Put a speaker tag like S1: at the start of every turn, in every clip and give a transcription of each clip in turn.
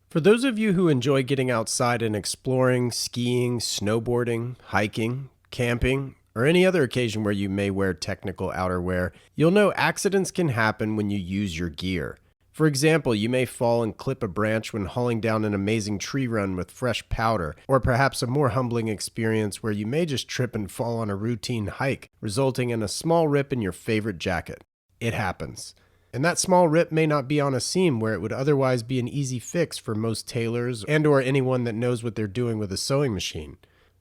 S1: For those of you who enjoy getting outside and exploring, skiing, snowboarding, hiking, camping, or any other occasion where you may wear technical outerwear, you'll know accidents can happen when you use your gear. For example, you may fall and clip a branch when hauling down an amazing tree run with fresh powder, or perhaps a more humbling experience where you may just trip and fall on a routine hike, resulting in a small rip in your favorite jacket. It happens. And that small rip may not be on a seam where it would otherwise be an easy fix for most tailors and or anyone that knows what they're doing with a sewing machine.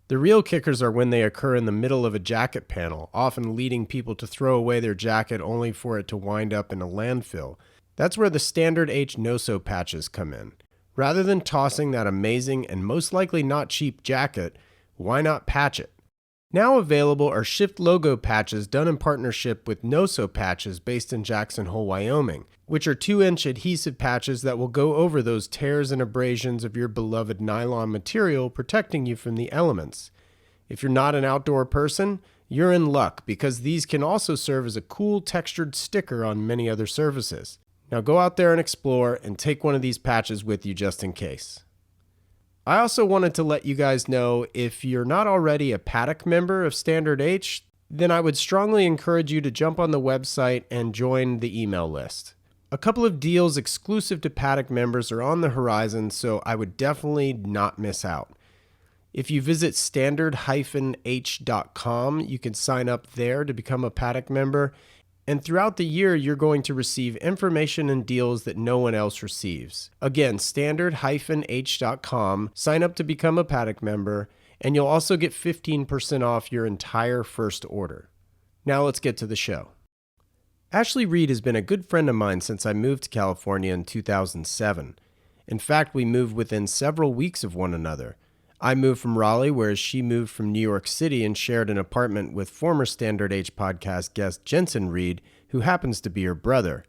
S1: The real kickers are when they occur in the middle of a jacket panel, often leading people to throw away their jacket only for it to wind up in a landfill. That's where the Standard H no-sew patches come in. Rather than tossing that amazing and most likely not cheap jacket, why not patch it? Now available are Shift logo patches done in partnership with no-sew patches based in Jackson Hole, Wyoming, which are 2-inch adhesive patches that will go over those tears and abrasions of your beloved nylon material, protecting you from the elements. If you're not an outdoor person, you're in luck because these can also serve as a cool textured sticker on many other surfaces. Now go out there and explore and take one of these patches with you just in case. I also wanted to let you guys know if you're not already a Paddock member of Standard H, then I would strongly encourage you to jump on the website and join the email list. A couple of deals exclusive to Paddock members are on the horizon, so I would definitely not miss out. If you visit standard-h.com, you can sign up there to become a Paddock member. And throughout the year, you're going to receive information and deals that no one else receives. Again, standard-h.com, sign up to become a Paddock member, and you'll also get 15% off your entire first order. Now let's get to the show. Ashley Reed has been a good friend of mine since I moved to California in 2007. In fact, we moved within several weeks of one another. I moved from Raleigh, whereas she moved from New York City and shared an apartment with former Standard H podcast guest Jensen Reed, who happens to be her brother.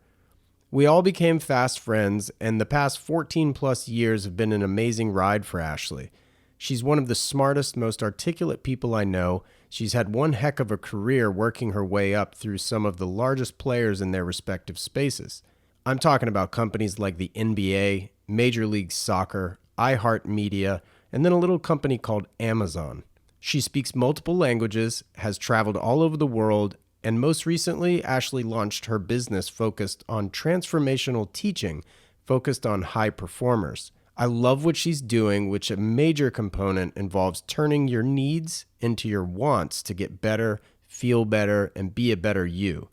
S1: We all became fast friends, and the past 14 plus years have been an amazing ride for Ashley. She's one of the smartest, most articulate people I know. She's had one heck of a career working her way up through some of the largest players in their respective spaces. I'm talking about companies like the NBA, Major League Soccer, iHeartMedia, and then a little company called Amazon. She speaks multiple languages, has traveled all over the world, and most recently, Ashley launched her business focused on transformational teaching, focused on high performers. I love what she's doing, which a major component involves turning your needs into your wants to get better, feel better, and be a better you.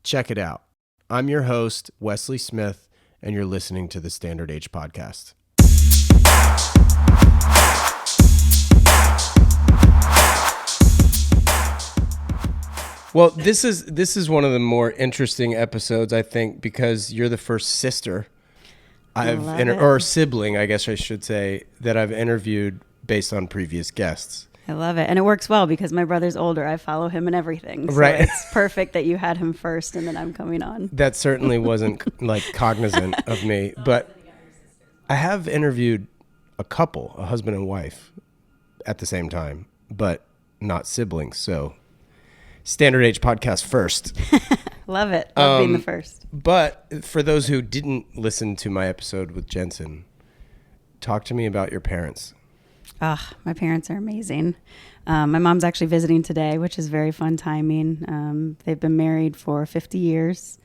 S1: Check it out. I'm your host, Wesley Smith, and you're listening to the Standard H Podcast. Well, this is one of the more interesting episodes, I think, because you're the first sister or sibling, I guess I should say, that I've interviewed based on previous guests.
S2: I love it. And it works well because my brother's older. I follow him in everything. So
S1: right.
S2: It's perfect that you had him first and then I'm coming on.
S1: That certainly wasn't cognizant of me, but I have interviewed a couple, a husband and wife, at the same time, but not siblings. So Standard H podcast first.
S2: Love it. Love being the first.
S1: But for those who didn't listen to my episode with Jensen, talk to me about your parents.
S2: My parents are amazing. My mom's actually visiting today, which is very fun timing. They've been married for 50 years,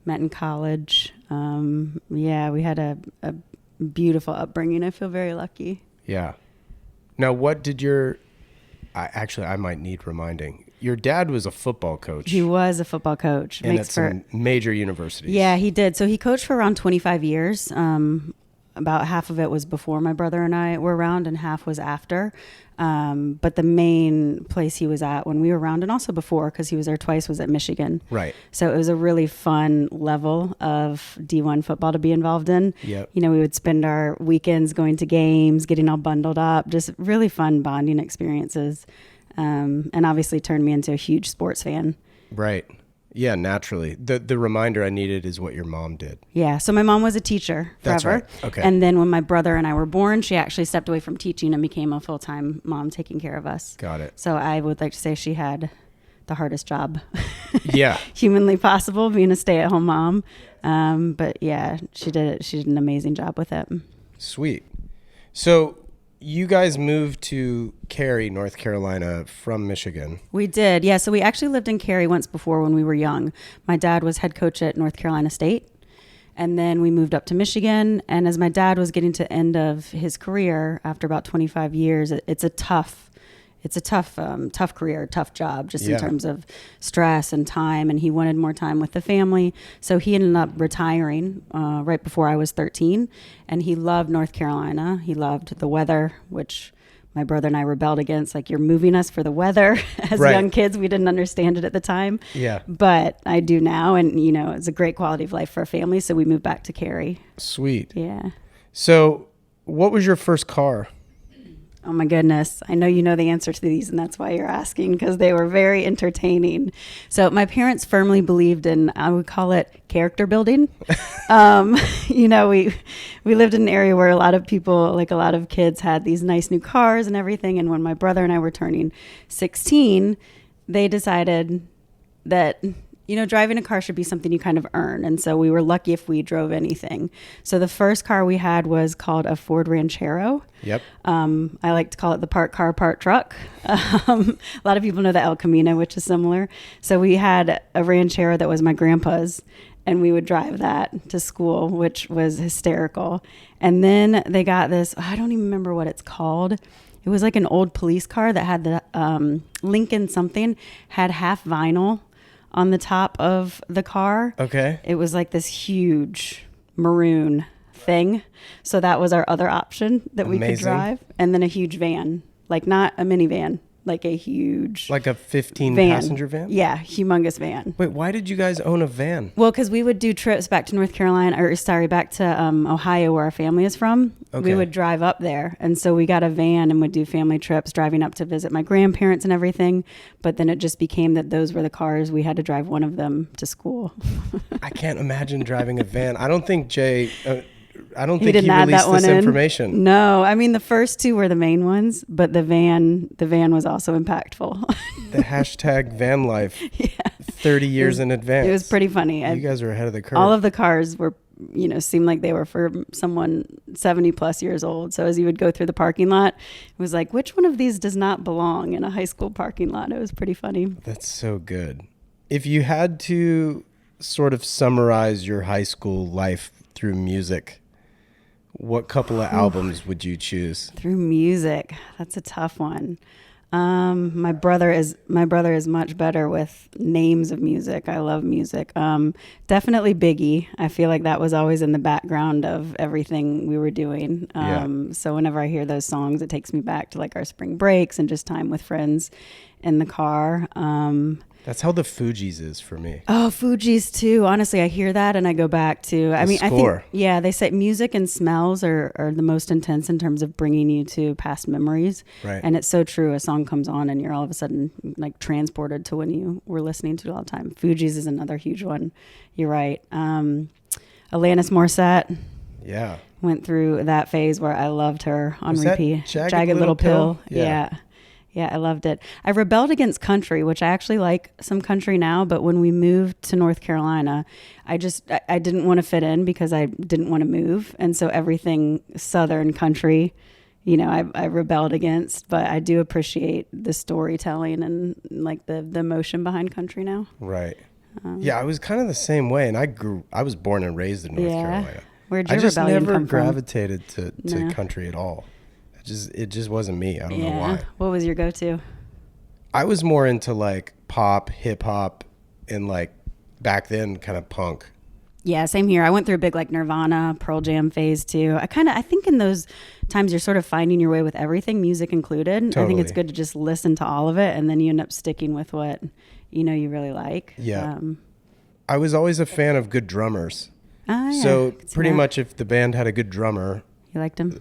S2: met in college. We had a beautiful upbringing. I feel very lucky. Yeah.
S1: Now, what did I might need reminding. Your dad was a football coach.
S2: He was a football coach.
S1: And at some major universities.
S2: Yeah, he did. So he coached for around 25 years. About half of it was before my brother and I were around and half was after. But the main place he was at when we were around and also before, because he was there twice, was at Michigan.
S1: Right.
S2: So it was a really fun level of D1 football to be involved in.
S1: Yep.
S2: You know, we would spend our weekends going to games, getting all bundled up, just really fun bonding experiences. And obviously turned me into a huge sports fan.
S1: Right. Yeah, naturally. The reminder I needed is what your mom did.
S2: Yeah. So my mom was a teacher forever.
S1: That's right. Okay.
S2: And then when my brother and I were born, she actually stepped away from teaching and became a full-time mom taking care of us.
S1: Got it.
S2: So I would like to say she had the hardest job
S1: yeah,
S2: humanly possible, being a stay-at-home mom. But yeah, she did an amazing job with it.
S1: Sweet. So you guys moved to Cary, North Carolina from Michigan.
S2: We did. Yeah. So we actually lived in Cary once before when we were young. My dad was head coach at North Carolina State. And then we moved up to Michigan. And as my dad was getting to the end of his career after about 25 years, it's a tough career, tough job, just in terms of stress and time. And he wanted more time with the family. So he ended up retiring right before I was 13. And he loved North Carolina. He loved the weather, which my brother and I rebelled against. Like, you're moving us for the weather. As young kids, we didn't understand it at the time.
S1: Yeah.
S2: But I do now. And, it's a great quality of life for a family. So we moved back to Cary.
S1: Sweet.
S2: Yeah.
S1: So what was your first car?
S2: Oh my goodness. I know you know the answer to these, and that's why you're asking, because they were very entertaining. So my parents firmly believed in, I would call it character building. We lived in an area where a lot of people, like a lot of kids, had these nice new cars and everything. And when my brother and I were turning 16, they decided that driving a car should be something you kind of earn. And so we were lucky if we drove anything. So the first car we had was called a Ford Ranchero.
S1: Yep.
S2: I like to call it the part car, part truck. A lot of people know the El Camino, which is similar. So we had a Ranchero that was my grandpa's, and we would drive that to school, which was hysterical. And then they got this, I don't even remember what it's called. It was like an old police car that had the Lincoln something, had half vinyl on the top of the car.
S1: Okay.
S2: It was like this huge maroon thing. So that was our other option that we could drive. And then a huge van, like not a minivan, like a huge,
S1: like a 15 passenger van?
S2: Yeah, humongous van.
S1: Wait, why did you guys own a van?
S2: Well, because we would do trips back to back to Ohio, where our family is from.
S1: Okay.
S2: We would drive up there. And so we got a van and would do family trips, driving up to visit my grandparents and everything. But then it just became that those were the cars. We had to drive one of them to school.
S1: I can't imagine driving a van. I don't think Jay... I don't
S2: He
S1: think
S2: didn't
S1: he
S2: add
S1: released
S2: that one
S1: this
S2: in.
S1: information.
S2: No, I mean the first two were the main ones, but the van was also impactful.
S1: The hashtag van life, 30 years in advance.
S2: It was pretty funny.
S1: You guys are ahead of the curve.
S2: All of the cars were, seemed like they were for someone 70 plus years old. So as you would go through the parking lot, it was like, which one of these does not belong in a high school parking lot? It was pretty funny.
S1: That's so good. If you had to sort of summarize your high school life through music, what couple of albums would you choose?
S2: Through music, that's a tough one. My brother is much better with names of music. I love music. Definitely Biggie. I feel like that was always in the background of everything we were doing. So whenever I hear those songs, it takes me back to like our spring breaks and just time with friends in the car.
S1: That's how the Fugees is for me.
S2: Oh, Fugees too. Honestly, I hear that and I go back to, I think, they say music and smells are the most intense in terms of bringing you to past memories.
S1: Right.
S2: And it's so true. A song comes on and you're all of a sudden like transported to when you were listening to it all the time. Fugees is another huge one. You're right. Alanis Morissette.
S1: Yeah.
S2: Went through that phase where I loved her on
S1: Was
S2: repeat.
S1: that Jagged Little Pill?
S2: Yeah. Yeah, I loved it. I rebelled against country, which I actually like some country now. But when we moved to North Carolina, I didn't want to fit in because I didn't want to move. And so everything Southern country, I rebelled against. But I do appreciate the storytelling and like the emotion behind country now.
S1: Right. I was kind of the same way. And I was born and raised in North Carolina.
S2: Where'd your rebellion come from?
S1: I just never gravitated to country at all. It just wasn't me. I don't know why.
S2: What was your go-to?
S1: I was more into like pop, hip hop, and like back then kind of punk.
S2: Yeah, same here. I went through a big like Nirvana, Pearl Jam phase too. I think in those times you're sort of finding your way with everything, music included.
S1: Totally.
S2: I think it's good to just listen to all of it and then you end up sticking with what you really like.
S1: Yeah. I was always a fan of good drummers.
S2: So
S1: pretty much if the band had a good drummer,
S2: you liked him?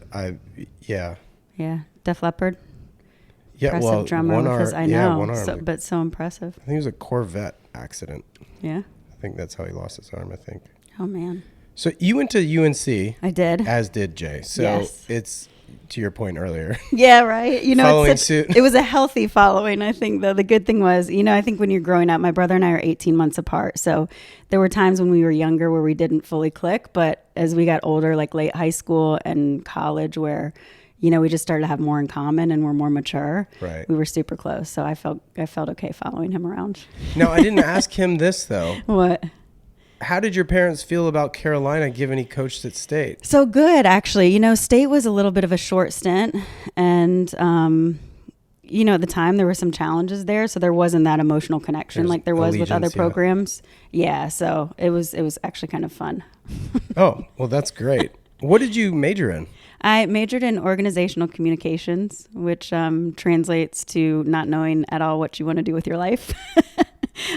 S2: Yeah, Def Leppard.
S1: Yeah,
S2: impressive drummer with his, I know,
S1: one arm.
S2: but so impressive.
S1: I think it was a Corvette accident.
S2: Yeah.
S1: I think that's how he lost his arm, I think.
S2: Oh, man.
S1: So you went to UNC.
S2: I did.
S1: As did Jay. So
S2: Yes.
S1: it's to your point earlier.
S2: Yeah, right.
S1: Following suit.
S2: It was a healthy following, I think, though. The good thing was, I think when you're growing up, my brother and I are 18 months apart. So there were times when we were younger where we didn't fully click. But as we got older, like late high school and college, where, we just started to have more in common and we're more mature.
S1: Right.
S2: We were super close. So I felt okay following him around.
S1: Now, I didn't ask him this, though.
S2: What?
S1: How did your parents feel about Carolina, given he coached at State?
S2: So good, actually. State was a little bit of a short stint. And, at the time there were some challenges there. So there wasn't that emotional connection like there was with other programs. Yeah. So it was actually kind of fun.
S1: Oh, well, that's great. What did you major in?
S2: I majored in organizational communications, which translates to not knowing at all what you want to do with your life.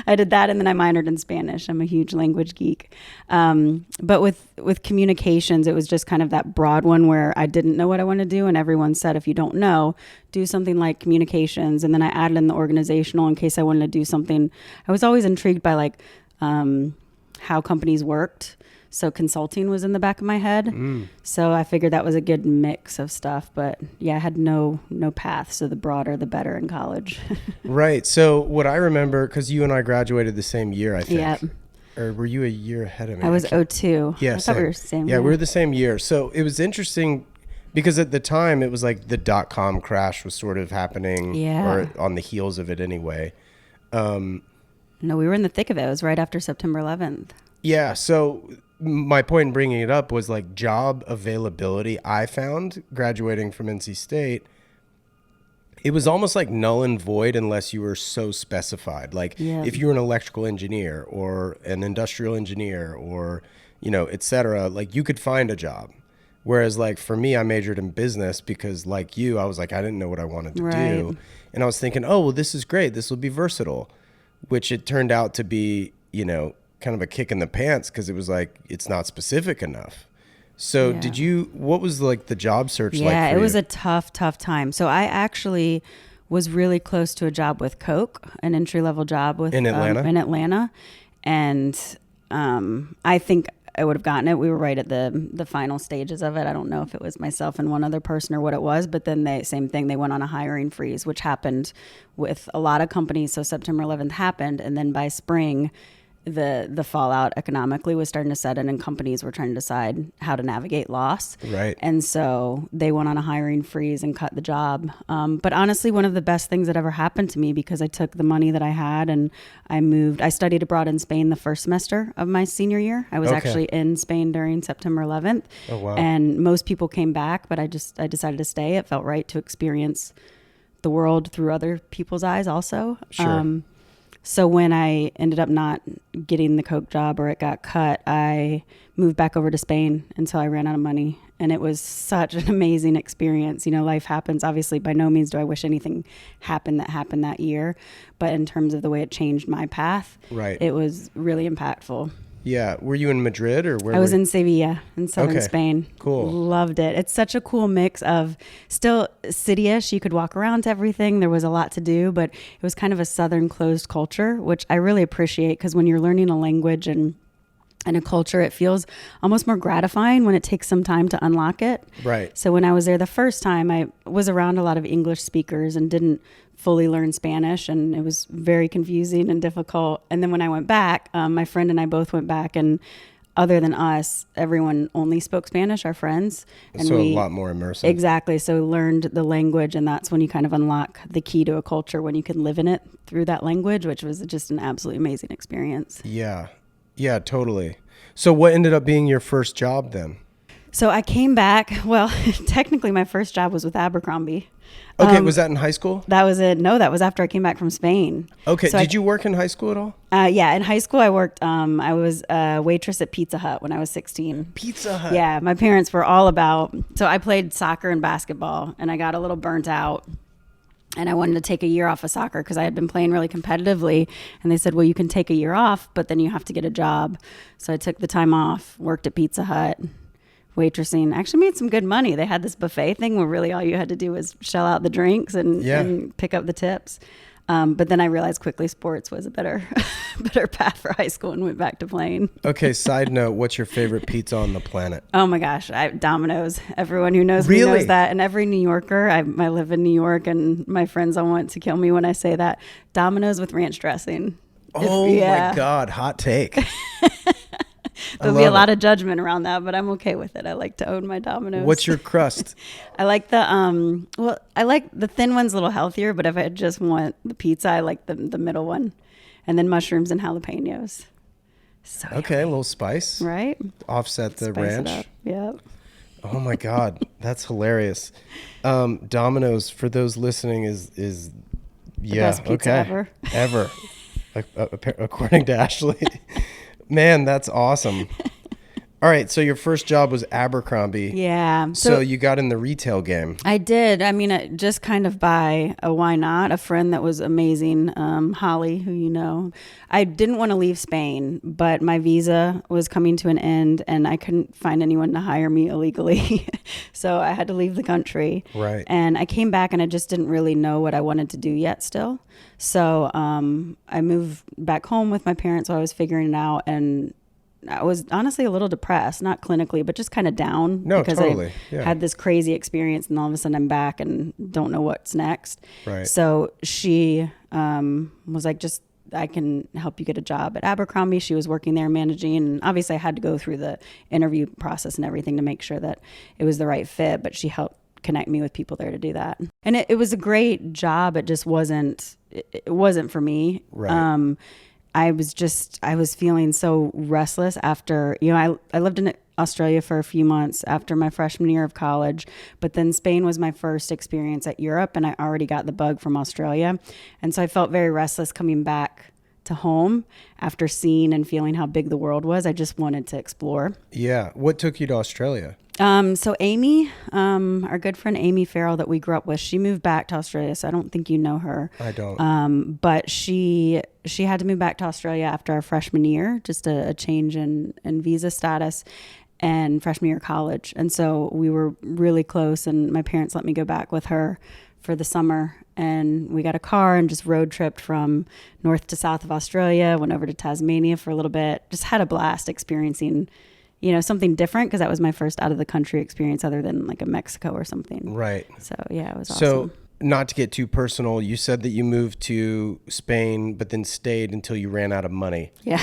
S2: I did that, and then I minored in Spanish. I'm a huge language geek. But with communications, it was just kind of that broad one where I didn't know what I wanted to do, and everyone said, if you don't know, do something like communications. And then I added in the organizational in case I wanted to do something. I was always intrigued by how companies worked. So consulting was in the back of my head. So I figured that was a good mix of stuff. But yeah, I had no path. So the broader, the better in college.
S1: Right. So what I remember, because you and I graduated the same year, I think.
S2: Yep.
S1: Or were you a year ahead of me?
S2: I was 02.
S1: Yeah,
S2: I thought we were the same.
S1: Yeah, we were the same year. So it was interesting because at the time it was like the .com crash was sort of happening.
S2: Yeah.
S1: Or on the heels of it anyway.
S2: No, we were in the thick of it. It was right after September 11th.
S1: Yeah. So my point in bringing it up was like job availability. I found graduating from NC State, it was almost like null and void unless you were so specified. Like if you were an electrical engineer or an industrial engineer or, et cetera, like you could find a job. Whereas like for me, I majored in business because like you, I was like, I didn't know what I wanted to do. And I was thinking, oh, well, this is great. This will be versatile, which it turned out to be, kind of a kick in the pants because it was like it's not specific enough. So what was like the job search like for you?
S2: Yeah, it was a tough time. So I actually was really close to a job with Coke, an entry-level job with
S1: in Atlanta.
S2: And I think I would have gotten it. We were right at the final stages of it. I don't know if it was myself and one other person or what it was, but then same thing, they went on a hiring freeze, which happened with a lot of companies. So September 11th happened, and then by spring, the fallout economically was starting to set in, and companies were trying to decide how to navigate loss.
S1: Right.
S2: And so they went on a hiring freeze and cut the job. But honestly, one of the best things that ever happened to me, because I took the money that I had and I studied abroad in Spain the first semester of my senior year. I was actually in Spain during September 11th.
S1: Oh, wow.
S2: And most people came back, but I decided to stay. It felt right to experience the world through other people's eyes also.
S1: Sure.
S2: So when I ended up not getting the Coke job or it got cut, I moved back over to Spain until I ran out of money. And it was such an amazing experience. Life happens. Obviously, by no means do I wish anything happened that year. But in terms of the way it changed my path, it was really impactful.
S1: Yeah. Were you in Madrid or where?
S2: I was in Sevilla in southern Spain.
S1: Cool.
S2: Loved it. It's such a cool mix of still city-ish. You could walk around to everything. There was a lot to do, but it was kind of a southern closed culture, which I really appreciate because when you're learning a language and a culture, it feels almost more gratifying when it takes some time to unlock it.
S1: Right.
S2: So when I was there the first time, I was around a lot of English speakers and didn't fully learn Spanish, and it was very confusing and difficult. And then when I went back, my friend and I both went back, and other than us, everyone only spoke Spanish, our friends. And
S1: so a lot more immersive.
S2: Exactly. So learned the language, and that's when you kind of unlock the key to a culture, when you can live in it through that language, which was just an absolutely amazing experience.
S1: Yeah. Yeah, totally. So what ended up being your first job then?
S2: So I came back. Well, technically my first job was with Abercrombie.
S1: Okay, was that in high school?
S2: That was it. No, that was after I came back from Spain.
S1: Okay, so did you work in high school at all?
S2: Yeah, in high school I worked, I was a waitress at Pizza Hut when I was 16.
S1: Pizza Hut?
S2: Yeah, my parents were all about, so I played soccer and basketball, and I got a little burnt out. And I wanted to take a year off of soccer because I had been playing really competitively. And they said, well, you can take a year off, but then you have to get a job. So I took the time off, worked at Pizza Hut, waitressing. Actually made some good money. They had this buffet thing where really all you had to do was shell out the drinks and pick up the tips. But then I realized quickly sports was a better better path for high school and went back to playing.
S1: Okay, side note, what's your favorite pizza on the planet?
S2: Oh my gosh, Domino's. Everyone who knows me
S1: Really?
S2: knows that. And every New Yorker, I live in New York, and my friends all want to kill me when I say that. Domino's with ranch dressing.
S1: Oh my God, hot take.
S2: There'll be a lot of judgment around that, but I'm okay with it. I like to own my Domino's.
S1: What's your crust?
S2: I like the I like the thin one's a little healthier, but if I just want the pizza, I like the middle one, and then mushrooms and jalapenos. So
S1: Okay, a little spice,
S2: right?
S1: offset the
S2: Spice
S1: ranch.
S2: it up. Yep.
S1: Oh my God, that's hilarious. Domino's, for those listening, is
S2: best pizza
S1: ever, according to Ashley. Man, that's awesome. All right, so your first job was Abercrombie.
S2: Yeah.
S1: So you got in the retail game.
S2: I did. I mean, just kind of by a why not? A friend that was amazing, Holly, who you know. I didn't want to leave Spain, but my visa was coming to an end, and I couldn't find anyone to hire me illegally. So I had to leave the country.
S1: Right.
S2: And I came back, and I just didn't really know what I wanted to do yet still. So I moved back home with my parents while I was figuring it out, and I was honestly a little depressed, not clinically, but just kind of down.
S1: No,
S2: because
S1: totally.
S2: I had this crazy experience, and all of a sudden I'm back and don't know what's next.
S1: Right.
S2: So she was like, just, I can help you get a job at Abercrombie. She was working there managing, and obviously I had to go through the interview process and everything to make sure that it was the right fit, but she helped connect me with people there to do that. And it was a great job. It just wasn't, it wasn't for me.
S1: Right.
S2: I was feeling so restless after, I lived in Australia for a few months after my freshman year of college, but then Spain was my first experience at Europe, and I already got the bug from Australia. And so I felt very restless coming back to home after seeing and feeling how big the world was. I just wanted to explore.
S1: Yeah. What took you to Australia?
S2: So Amy, our good friend Amy Farrell that we grew up with, she moved back to Australia. So I don't think you know her.
S1: I don't.
S2: But she had to move back to Australia after our freshman year, just a change in visa status and freshman year of college. And so we were really close, and my parents let me go back with her for the summer. And we got a car and just road tripped from north to south of Australia, went over to Tasmania for a little bit, just had a blast experiencing something different, because that was my first out of the country experience other than like a Mexico or something.
S1: Right.
S2: So yeah, it was awesome.
S1: So not to get too personal, you said that you moved to Spain, but then stayed until you ran out of money.
S2: Yeah.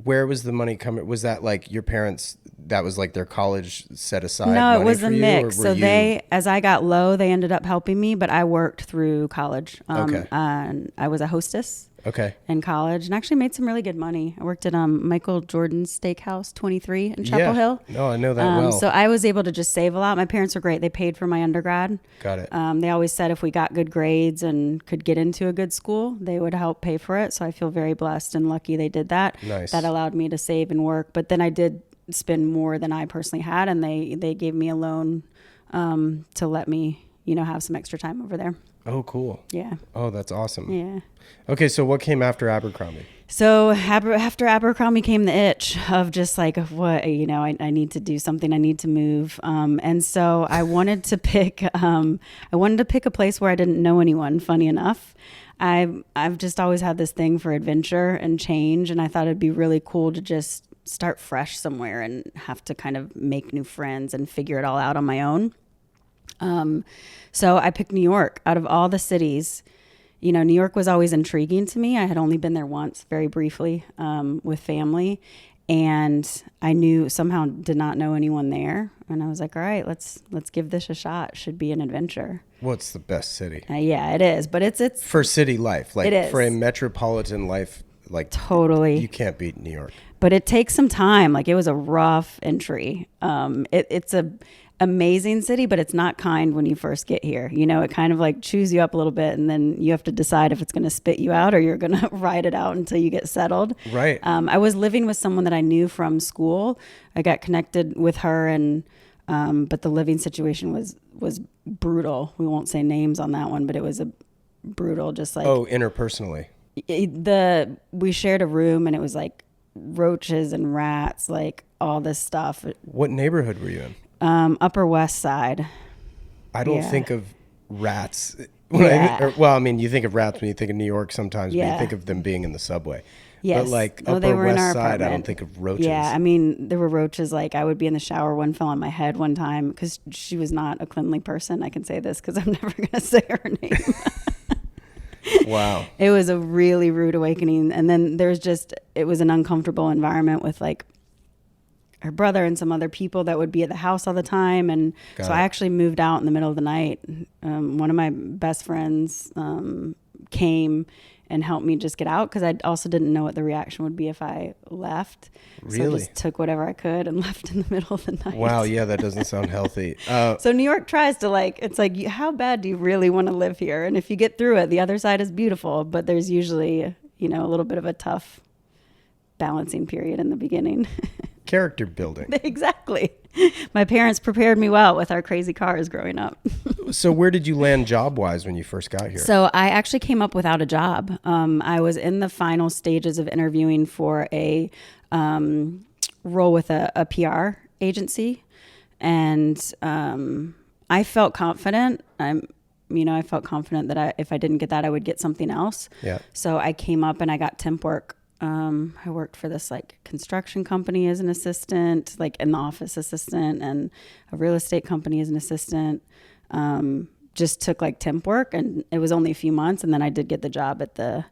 S1: Where was the money coming? Was that like your parents, that was like their college set aside?
S2: No,
S1: money
S2: it was
S1: for
S2: a
S1: you,
S2: mix. So
S1: you...
S2: as I got low, they ended up helping me, but I worked through college.
S1: Okay.
S2: And I was a hostess.
S1: Okay.
S2: In college, and actually made some really good money. I worked at Michael Jordan's Steakhouse 23 in Chapel Hill.
S1: No, I know that well.
S2: So I was able to just save a lot. My parents were great. They paid for my undergrad.
S1: Got it.
S2: They always said if we got good grades and could get into a good school, they would help pay for it. So I feel very blessed and lucky they did that.
S1: Nice.
S2: That allowed me to save and work. But then I did spend more than I personally had, and they gave me a loan to let me, have some extra time over there.
S1: Oh, cool.
S2: Yeah.
S1: Oh, that's awesome.
S2: Yeah.
S1: Okay, so what came after Abercrombie?
S2: So after Abercrombie came the itch of just like, what, I need to do something. I need to move. And so I wanted to pick a place where I didn't know anyone, funny enough. I've just always had this thing for adventure and change. And I thought it'd be really cool to just start fresh somewhere and have to kind of make new friends and figure it all out on my own. So I picked New York out of all the cities. New York was always intriguing to me. I had only been there once, very briefly, with family, and I did not know anyone there. And I was like, all right, let's give this a shot. Should be an adventure.
S1: What's the best city?
S2: Yeah, it is. But it's
S1: for city life, like
S2: it is.
S1: For a metropolitan life, like
S2: totally,
S1: you can't beat New York.
S2: But it takes some time. Like, it was a rough entry. It's a amazing city, but it's not kind when you first get here. It kind of like chews you up a little bit, and then you have to decide if it's going to spit you out or you're going to ride it out until you get settled.
S1: Right.
S2: I was living with someone that I knew from school. I got connected with her, and but the living situation was brutal. We won't say names on that one, but it was a brutal, just like
S1: interpersonally.
S2: We shared a room, and it was like roaches and rats, like all this stuff.
S1: What neighborhood were you in?
S2: Upper West Side.
S1: I don't think of rats You think of rats when you think of New York sometimes, but you think of them being in the subway.
S2: Yes.
S1: But like
S2: they
S1: Upper
S2: were in
S1: West
S2: our
S1: Side, I
S2: apartment.
S1: don't think of roaches.
S2: Yeah, I mean, there were roaches. Like, I would be in the shower, one fell on my head one time because she was not a cleanly person. I can say this because I'm never going to say her name.
S1: Wow.
S2: It was a really rude awakening. And then it was an uncomfortable environment with like her brother and some other people that would be at the house all the time. And I actually moved out in the middle of the night. One of my best friends came and helped me just get out because I also didn't know what the reaction would be if I left.
S1: Really?
S2: So I just took whatever I could and left in the middle of the night.
S1: Wow, yeah, that doesn't sound healthy.
S2: So New York tries to it's like, how bad do you really want to live here? And if you get through it, the other side is beautiful, but there's usually, a little bit of a tough balancing period in the beginning.
S1: Character building.
S2: Exactly. My parents prepared me well with our crazy cars growing up.
S1: So where did you land job-wise when you first got here?
S2: So I actually came up without a job. I was in the final stages of interviewing for a role with a PR agency. And I felt confident. I felt confident that if I didn't get that, I would get something else.
S1: Yeah.
S2: So I came up and I got temp work. I worked for this construction company as an assistant, an office assistant, and a real estate company as an assistant. Just took temp work, and it was only a few months. And then I did get the job it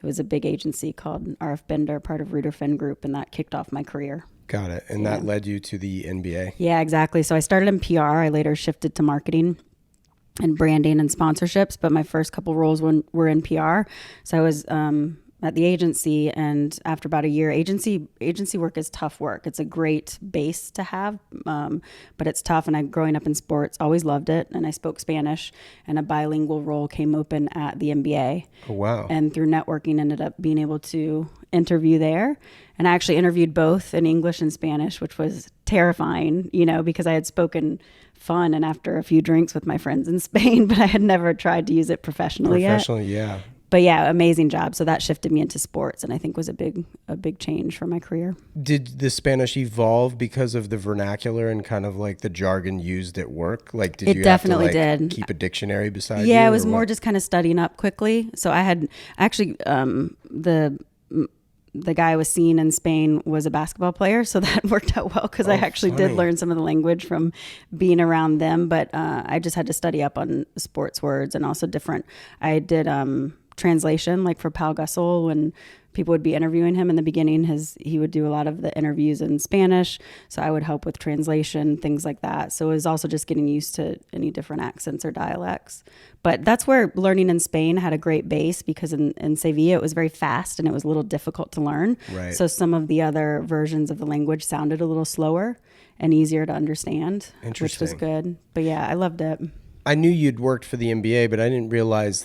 S2: was a big agency called RF Bender, part of Ruder Finn Group. And that kicked off my career.
S1: Got it. And that led you to the NBA.
S2: Yeah, exactly. So I started in PR. I later shifted to marketing and branding and sponsorships, but my first couple roles were in PR. So I was, at the agency, and after about a year, agency work is tough work. It's a great base to have, but it's tough. And I, growing up in sports, always loved it. And I spoke Spanish, and a bilingual role came open at the NBA.
S1: Oh, wow.
S2: And through networking, ended up being able to interview there. And I actually interviewed both in English and Spanish, which was terrifying, because I had spoken fun and after a few drinks with my friends in Spain, but I had never tried to use it professionally yet.
S1: Yeah.
S2: But yeah, amazing job. So that shifted me into sports, and I think was a big change for my career.
S1: Did the Spanish evolve because of the vernacular and kind of the jargon used at work? Did
S2: it
S1: you
S2: definitely
S1: have to
S2: did.
S1: Keep a dictionary beside you?
S2: Yeah, it was more just kind of studying up quickly. So I had actually the guy I was seeing in Spain was a basketball player, so that worked out well because I actually did learn some of the language from being around them. But I just had to study up on sports words and also different. I did translation, for Pau Gasol, when people would be interviewing him in the beginning. He would do a lot of the interviews in Spanish, so I would help with translation, things like that. So it was also just getting used to any different accents or dialects. But that's where learning in Spain had a great base, because in Sevilla it was very fast and it was a little difficult to learn.
S1: Right.
S2: So some of the other versions of the language sounded a little slower and easier to understand, which was good. But yeah, I loved it.
S1: I knew you'd worked for the NBA, but I didn't realize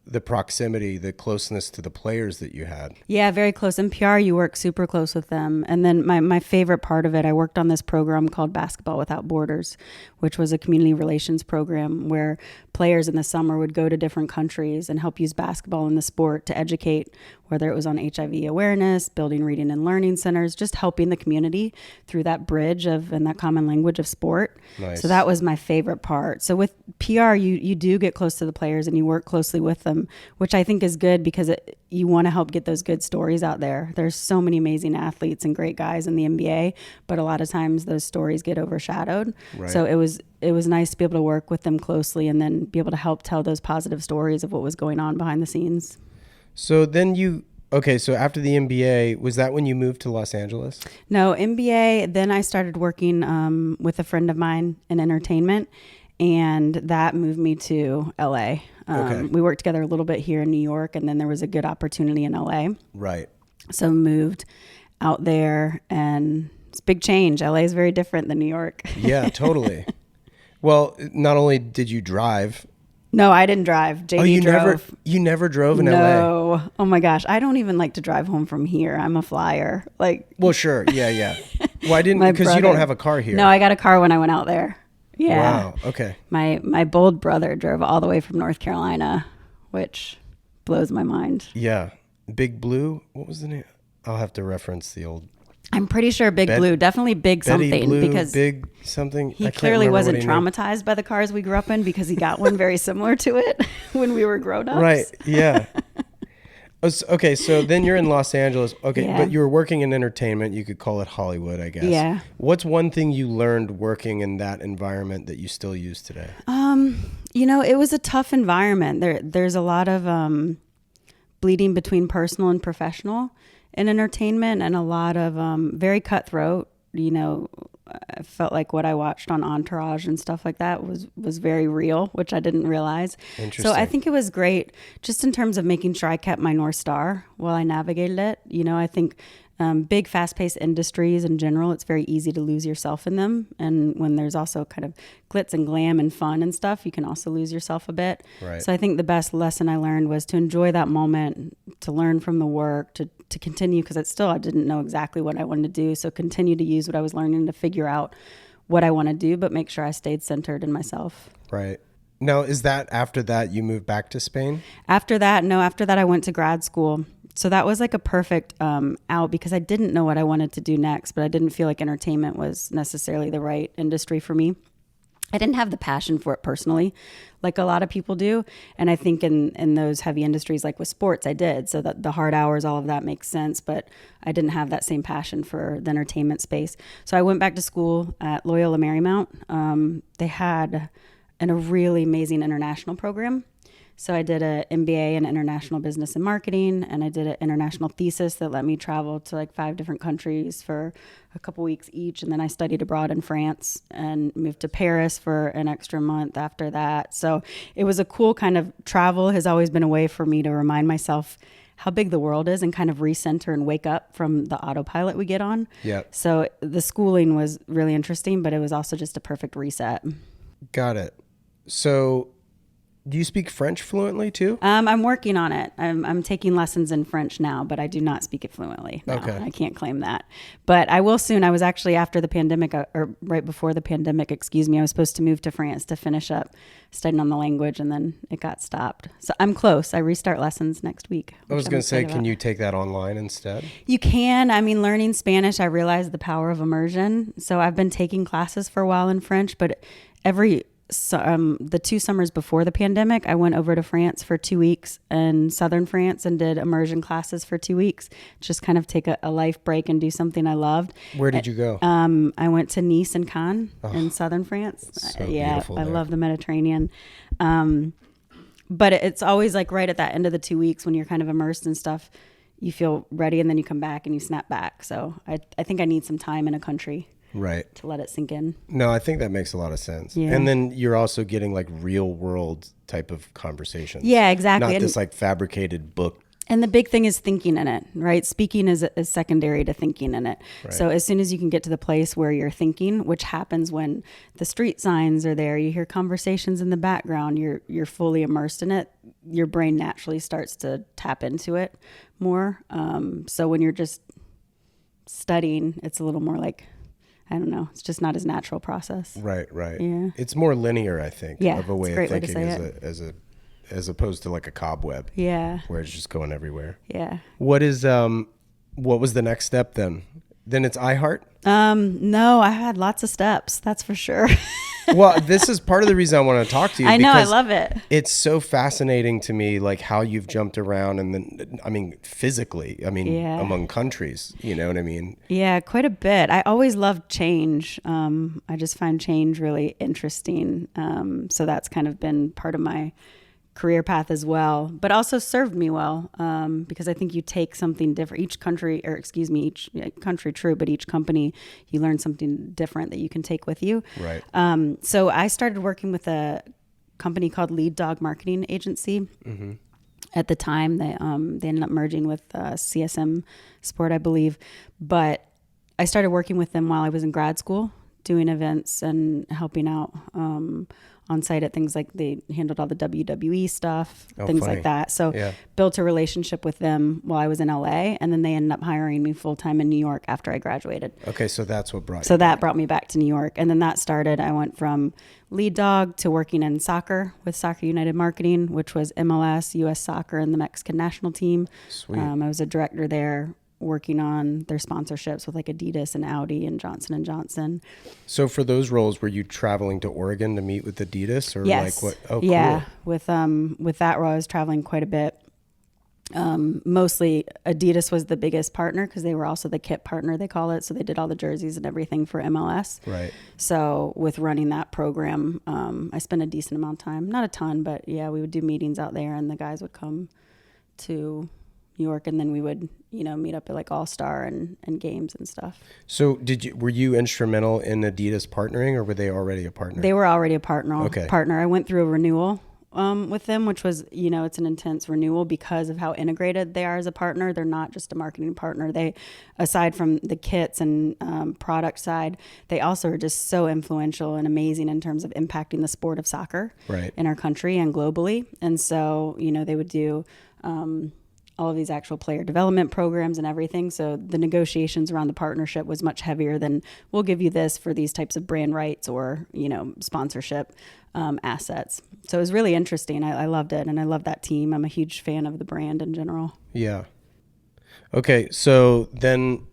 S1: the proximity, the closeness to the players that you had.
S2: Yeah, very close. In PR, you work super close with them. And then my favorite part of it, I worked on this program called Basketball Without Borders, which was a community relations program where players in the summer would go to different countries and help use basketball in the sport to educate, whether it was on HIV awareness, building reading and learning centers, just helping the community through that bridge and that common language of sport.
S1: Nice.
S2: So that was my favorite part. So with PR, you do get close to the players and you work closely with them, which I think is good because you want to help get those good stories out there. There's so many amazing athletes and great guys in the NBA, but a lot of times those stories get overshadowed. Right. So it was nice to be able to work with them closely and then be able to help tell those positive stories of what was going on behind the scenes.
S1: So then so after the NBA, was that when you moved to Los Angeles?
S2: No, NBA, then I started working with a friend of mine in entertainment, and that moved me to LA. We worked together a little bit here in New York, and then there was a good opportunity in LA.
S1: Right.
S2: So moved out there, and it's a big change. LA is very different than New York.
S1: Yeah, totally. Well, not only did you drive.
S2: No, I didn't drive. JD drove.
S1: You never drove in LA?
S2: No. Oh my gosh. I don't even like to drive home from here. I'm a flyer.
S1: Well, sure. Yeah. Well, I didn't, because you don't have a car here.
S2: No, I got a car when I went out there. Yeah.
S1: Wow. Okay.
S2: My bold brother drove all the way from North Carolina, which blows my mind.
S1: Yeah. Big Blue. What was the name? I'll have to reference the old
S2: I'm pretty sure Big Blue, definitely Big
S1: Betty
S2: something,
S1: Blue,
S2: because
S1: Big something.
S2: he clearly wasn't traumatized by the cars we grew up in, because he got one very similar to it when we were grown-ups.
S1: Right. Yeah. Okay, so then you're in Los Angeles. Okay,
S2: Yeah.
S1: but you were working in entertainment. You could call it Hollywood, I guess.
S2: Yeah.
S1: What's one thing you learned working in that environment that you still use today?
S2: It was a tough environment. There's a lot of bleeding between personal and professional in entertainment, and a lot of very cutthroat. I felt like what I watched on Entourage and stuff like that was very real, which I didn't realize. So I think it was great just in terms of making sure I kept my North Star while I navigated it. I think big fast-paced industries in general, it's very easy to lose yourself in them. And when there's also kind of glitz and glam and fun and stuff, you can also lose yourself a bit.
S1: Right.
S2: So I think the best lesson I learned was to enjoy that moment, to learn from the work, to continue, because I didn't know exactly what I wanted to do. So continue to use what I was learning to figure out what I want to do, but make sure I stayed centered in myself.
S1: Right. Now, is that after that you moved back to Spain?
S2: After that I went to grad school. So that was like a perfect out, because I didn't know what I wanted to do next, but I didn't feel like entertainment was necessarily the right industry for me. I didn't have the passion for it personally, like a lot of people do. And I think in those heavy industries, like with sports, I did. So that the hard hours, all of that makes sense. But I didn't have that same passion for the entertainment space. So I went back to school at Loyola Marymount. They had a really amazing international program. So I did an MBA in international business and marketing, and I did an international thesis that let me travel to like 5 different countries for a couple weeks each. And then I studied abroad in France and moved to Paris for an extra month after that. So it was a cool kind of travel. Has always been a way for me to remind myself how big the world is and kind of recenter and wake up from the autopilot we get on.
S1: Yeah.
S2: So the schooling was really interesting, but it was also just a perfect reset.
S1: Got it. So do you speak French fluently too?
S2: I'm working on it. I'm taking lessons in French now, but I do not speak it fluently. No,
S1: Okay.
S2: I can't claim that. But I will soon. I was actually after the pandemic, or right before the pandemic, I was supposed to move to France to finish up studying on the language, and then it got stopped. So I'm close. I restart lessons next week.
S1: I was going to say, can you take that online instead?
S2: You can. I mean, learning Spanish, I realized the power of immersion. So I've been taking classes for a while in French, but the 2 summers before the pandemic, I went over to France for 2 weeks in southern France and did immersion classes for 2 weeks. Just kind of take a life break and do something I loved.
S1: Where did you go?
S2: I went to Nice and Cannes in southern France.
S1: So
S2: Yeah,
S1: beautiful
S2: I
S1: there.
S2: love the Mediterranean. But it's always like right at that end of the 2 weeks when you're kind of immersed in stuff, you feel ready, and then you come back and you snap back. So I think I need some time in a country.
S1: Right.
S2: To let it sink in.
S1: No, I think that makes a lot of sense.
S2: Yeah.
S1: And then you're also getting like real world type of conversations.
S2: Yeah, exactly.
S1: Not this like fabricated book.
S2: And the big thing is thinking in it, right? Speaking is secondary to thinking in it.
S1: Right.
S2: So as soon as you can get to the place where you're thinking, which happens when the street signs are there, you hear conversations in the background, you're fully immersed in it, your brain naturally starts to tap into it more. So when you're just studying, it's a little more like, I don't know. It's just not as natural process.
S1: Right.
S2: Yeah.
S1: It's more linear, I think,
S2: Yeah,
S1: of a way
S2: it's a
S1: of
S2: great way to
S1: thinking
S2: say
S1: as opposed to like a cobweb.
S2: Yeah.
S1: Where it's just going everywhere.
S2: Yeah.
S1: What was the next step then? Then it's iHeart?
S2: No, I had lots of steps. That's for sure.
S1: Well, this is part of the reason I want to talk to you.
S2: I know, I
S1: because
S2: love it.
S1: It's so fascinating to me, like how you've jumped around, and then, I mean, physically,
S2: Yeah.
S1: among countries, you know what I mean?
S2: Yeah, quite a bit. I always loved change. I just find change really interesting. So that's kind of been part of my career path as well, but also served me well, because I think you take something different. Each country, but each company, you learn something different that you can take with you.
S1: Right.
S2: So I started working with a company called Lead Dog Marketing Agency. Mm-hmm. At the time, they ended up merging with CSM Sport, I believe. But I started working with them while I was in grad school, doing events and helping out on site at things like they handled all the WWE stuff, things
S1: funny.
S2: like that. So
S1: Yeah.
S2: built a relationship with them while I was in LA, and then they ended up hiring me full time in New York after I graduated.
S1: Okay, so that's what brought you.
S2: So that brought me back to New York. And then that started, I went from lead dog to working in soccer with Soccer United Marketing, which was MLS, US Soccer, and the Mexican national team.
S1: Sweet.
S2: I was a director there working on their sponsorships with like Adidas and Audi and Johnson and Johnson.
S1: So for those roles, were you traveling to Oregon to meet with Adidas, or
S2: Yes.
S1: like what? Oh,
S2: yeah.
S1: Cool.
S2: With that role, I was traveling quite a bit. Mostly Adidas was the biggest partner because they were also the kit partner, they call it. So they did all the jerseys and everything for MLS.
S1: Right.
S2: So with running that program, I spent a decent amount of time, not a ton, but yeah, we would do meetings out there and the guys would come to New York, and then we would, meet up at like All-Star and games and stuff.
S1: So were you instrumental in Adidas partnering, or were they already a partner?
S2: They were already a partner.
S1: Okay.
S2: I went through a renewal with them, which was, it's an intense renewal because of how integrated they are as a partner. They're not just a marketing partner. They, aside from the kits and product side, they also are just so influential and amazing in terms of impacting the sport of soccer in our country and globally. And so, they would do all of these actual player development programs and everything. So the negotiations around the partnership was much heavier than we'll give you this for these types of brand rights or, sponsorship assets. So it was really interesting. I loved it. And I love that team. I'm a huge fan of the brand in general.
S1: Yeah. Okay. So then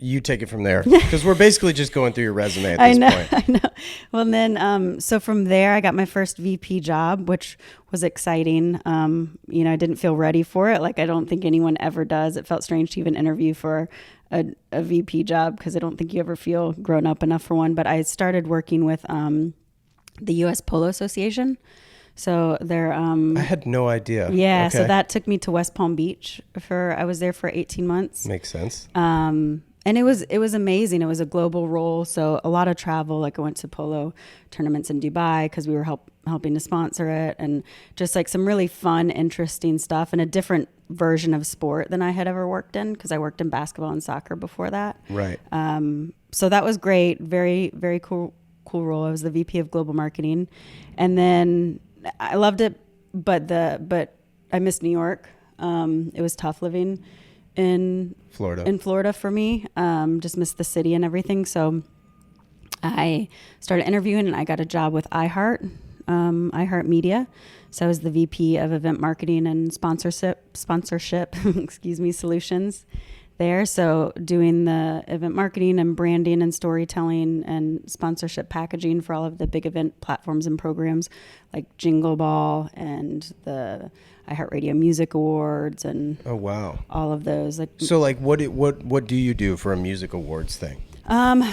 S1: you take it from there, because we're basically just going through your resume at this point.
S2: I know. Well, then, so from there, I got my first VP job, which was exciting. I didn't feel ready for it. Like, I don't think anyone ever does. It felt strange to even interview for a VP job because I don't think you ever feel grown up enough for one. But I started working with the U.S. Polo Association. So they're
S1: I had no idea.
S2: Yeah,
S1: okay.
S2: So that took me to West Palm Beach I was there for 18 months.
S1: Makes sense.
S2: And it was amazing. It was a global role, so a lot of travel. Like I went to polo tournaments in Dubai because we were helping to sponsor it, and just like some really fun, interesting stuff, and a different version of sport than I had ever worked in because I worked in basketball and soccer before that.
S1: Right.
S2: So that was great. Very, very cool role. I was the VP of global marketing, and then I loved it, but I missed New York. It was tough living in Florida for me. Just missed the city and everything. So I started interviewing and I got a job with iHeart Media. So I was the VP of event marketing and sponsorship, solutions there. So doing the event marketing and branding and storytelling and sponsorship packaging for all of the big event platforms and programs like Jingle Ball and the iHeartRadio Music Awards and all of those.
S1: So what do you do for a music awards thing?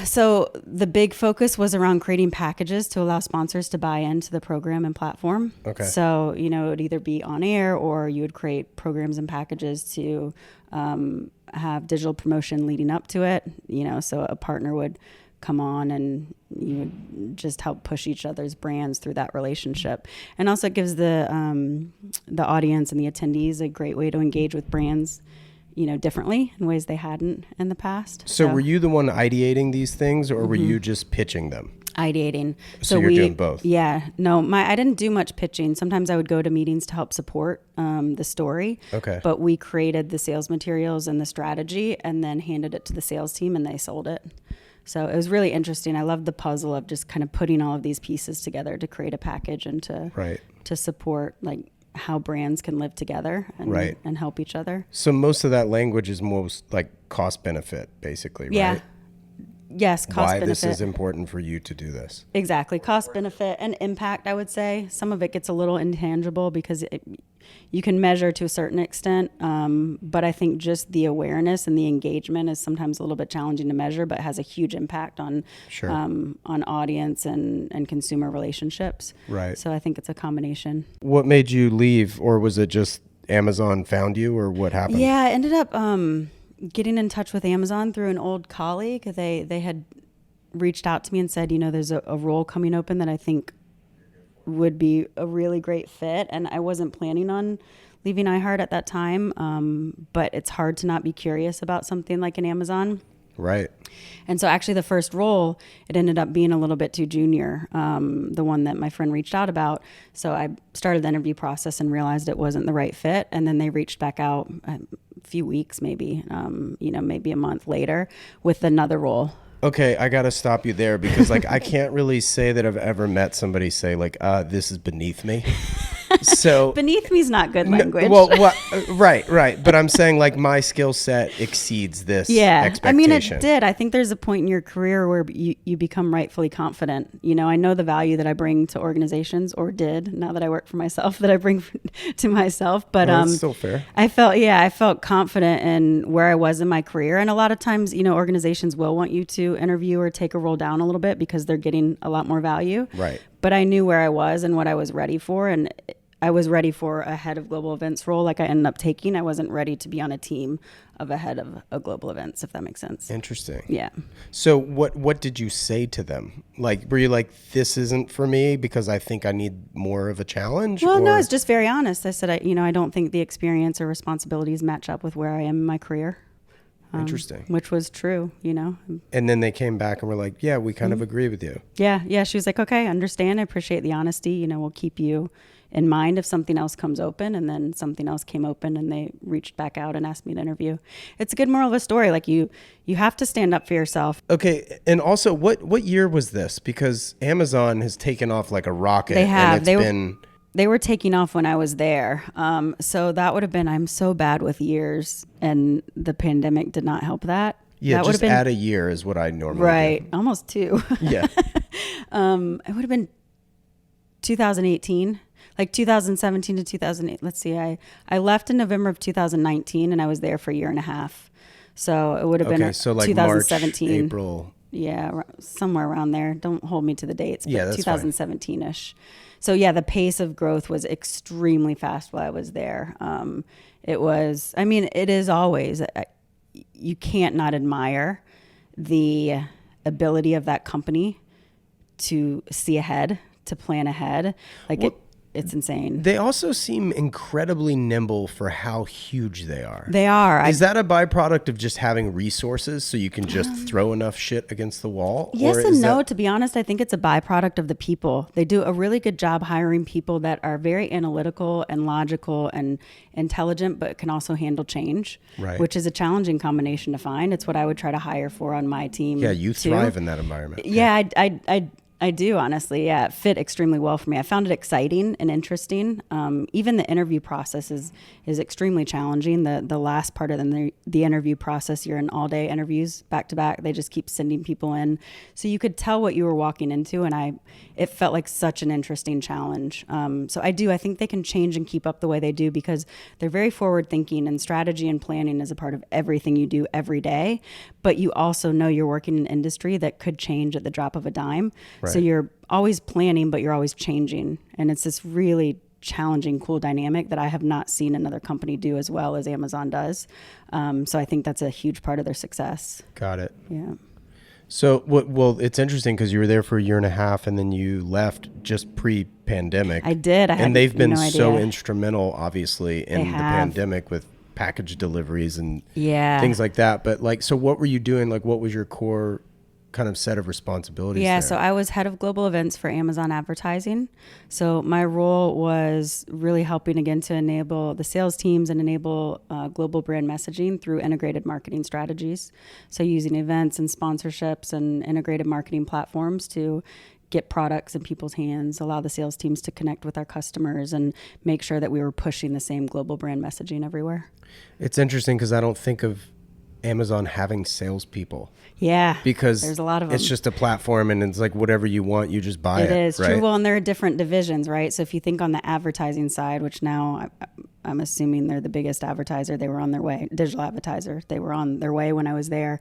S2: So the big focus was around creating packages to allow sponsors to buy into the program and platform.
S1: Okay.
S2: So, it would either be on air or you would create programs and packages to have digital promotion leading up to it. So a partner would come on and you would just help push each other's brands through that relationship. And also it gives the audience and the attendees a great way to engage with brands, differently in ways they hadn't in the past.
S1: So were you the one ideating these things, or were you just pitching them?
S2: Ideating.
S1: So you're doing both?
S2: Yeah. No, I didn't do much pitching. Sometimes I would go to meetings to help support the story.
S1: Okay.
S2: But we created the sales materials and the strategy and then handed it to the sales team and they sold it. So it was really interesting. I loved the puzzle of just kind of putting all of these pieces together to create a package and to support like how brands can live together and help each other.
S1: So most of that language is most like cost benefit, basically, right?
S2: Yeah. Yes, cost benefit.
S1: Why this is important for you to do this.
S2: Exactly. Cost benefit and impact, I would say. Some of it gets a little intangible because you can measure to a certain extent. But I think just the awareness and the engagement is sometimes a little bit challenging to measure, but has a huge impact on audience and consumer relationships.
S1: Right.
S2: So I think it's a combination.
S1: What made you leave, or was it just Amazon found you, or what happened?
S2: Yeah, I ended up getting in touch with Amazon through an old colleague. They had reached out to me and said, there's a role coming open that I think would be a really great fit. And I wasn't planning on leaving iHeart at that time. But it's hard to not be curious about something like an Amazon.
S1: Right.
S2: And so actually the first role, it ended up being a little bit too junior, the one that my friend reached out about. So I started the interview process and realized it wasn't the right fit. And then they reached back out a few weeks, maybe a month later with another role.
S1: Okay, I got to stop you there because I can't really say that I've ever met somebody say this is beneath me. So
S2: Beneath me is not good language.
S1: well, right. But I'm saying like my skill set exceeds this expectation.
S2: I mean, it did. I think there's a point in your career where you become rightfully confident. You know, I know the value that I bring to organizations, or did, now that I work for myself, that I bring to myself. But
S1: that's still fair.
S2: I felt confident in where I was in my career. And a lot of times, you know, organizations will want you to interview or take a role down a little bit because they're getting a lot more value.
S1: Right.
S2: But I knew where I was and what I was ready for. And I was ready for a head of global events role like I ended up taking. I wasn't ready to be on a team of a head of a global events, if that makes sense.
S1: Interesting.
S2: Yeah.
S1: So what did you say to them? Like, were you like, this isn't for me because I think I need more of a challenge?
S2: Well, no, I was just very honest. I said, I don't think the experience or responsibilities match up with where I am in my career.
S1: Interesting.
S2: Which was true, you know.
S1: And then they came back and were like, yeah, we kind of agree with you.
S2: Yeah. She was like, okay, I understand. I appreciate the honesty. You know, we'll keep you in mind if something else comes open. And then something else came open and they reached back out and asked me to interview. It's a good moral of the story. Like you have to stand up for yourself.
S1: Okay. And also, what year was this? Because Amazon has taken off like a rocket.
S2: They have.
S1: And
S2: They were taking off when I was there. So that would have been, I'm so bad with years, and the pandemic did not help that.
S1: Yeah,
S2: that
S1: just add a year is what I normally do.
S2: Almost 2.
S1: Yeah.
S2: It would have been 2018, like 2017 to 2008. Let's see, I left in November of 2019, and I was there for a year and a half. So it would have been
S1: so like
S2: 2017.
S1: March, April.
S2: Yeah, somewhere around there. Don't hold me to the dates, but
S1: yeah, that's
S2: 2017-ish. So yeah, the pace of growth was extremely fast while I was there. It is always, you can't not admire the ability of that company to see ahead, to plan ahead. It's insane.
S1: They also seem incredibly nimble for how huge they are.
S2: They are.
S1: Is that a byproduct of just having resources so you can just throw enough shit against the wall?
S2: Yes and no. To be honest, I think it's a byproduct of the people. They do a really good job hiring people that are very analytical and logical and intelligent, but can also handle change,
S1: right,
S2: which is a challenging combination to find. It's what I would try to hire for on my team.
S1: Yeah, you thrive in that environment.
S2: Yeah, I do, honestly. Yeah, it fit extremely well for me. I found it exciting and interesting. Even the interview process is extremely challenging. The last part of the interview process, you're in all-day interviews back to back. They just keep sending people in. So you could tell what you were walking into, and it felt like such an interesting challenge. So I think they can change and keep up the way they do because they're very forward-thinking, and strategy and planning is a part of everything you do every day. But you also know you're working in an industry that could change at the drop of a dime.
S1: Right.
S2: So you're always planning, but you're always changing. And it's this really challenging, cool dynamic that I have not seen another company do as well as Amazon does. So I think that's a huge part of their success.
S1: Got it.
S2: Yeah.
S1: So, well, it's interesting because you were there for a year and a half and then you left just pre-pandemic.
S2: I did.
S1: And they've been so instrumental, obviously, in the pandemic with package deliveries and things like that. But so what were you doing? Like, what was your core kind of set of responsibilities there?
S2: So I was head of global events for Amazon advertising. So my role was really helping again to enable the sales teams and enable global brand messaging through integrated marketing strategies. So using events and sponsorships and integrated marketing platforms to get products in people's hands, allow the sales teams to connect with our customers, and make sure that we were pushing the same global brand messaging everywhere.
S1: It's interesting because I don't think of Amazon having salespeople.
S2: Yeah,
S1: because
S2: there's a lot of them.
S1: It's just a platform, and it's like whatever you want, you just buy it.
S2: It is
S1: right?
S2: true. Well, and there are different divisions, right? So if you think on the advertising side, which now I'm assuming they're the biggest advertiser, they were on their way. Digital advertiser, they were on their way when I was there.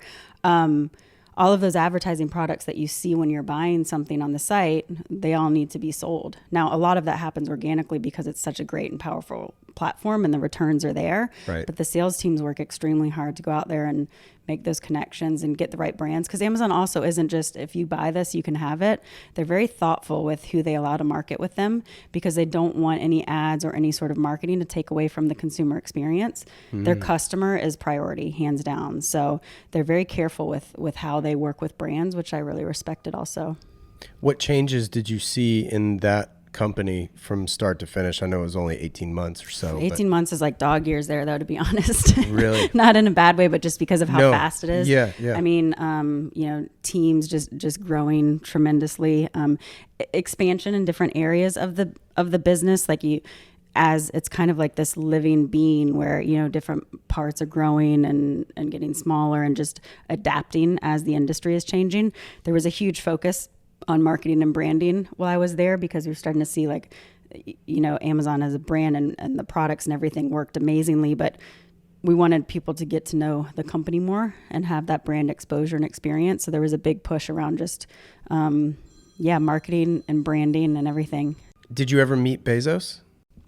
S2: All of those advertising products that you see when you're buying something on the site, they all need to be sold. Now, a lot of that happens organically because it's such a great and powerful platform and the returns are there.
S1: Right.
S2: But the sales teams work extremely hard to go out there and make those connections and get the right brands. Because Amazon also isn't just, if you buy this, you can have it. They're very thoughtful with who they allow to market with them because they don't want any ads or any sort of marketing to take away from the consumer experience. Their customer is priority, hands down. So they're very careful with how they work with brands, which I really respected also.
S1: What changes did you see in that company from start to finish? I know it was only 18 months or so.
S2: 18 months is like dog years there, though, to be honest.
S1: Really?
S2: Not in a bad way, but just because of how fast it is.
S1: Yeah.
S2: I mean, teams just growing tremendously. Expansion in different areas of the business, as it's kind of like this living being where, different parts are growing and getting smaller and just adapting as the industry is changing. There was a huge focus on marketing and branding while I was there, because we're starting to see Amazon as a brand and the products and everything worked amazingly, but we wanted people to get to know the company more and have that brand exposure and experience. So there was a big push around just, marketing and branding and everything.
S1: Did you ever meet Bezos?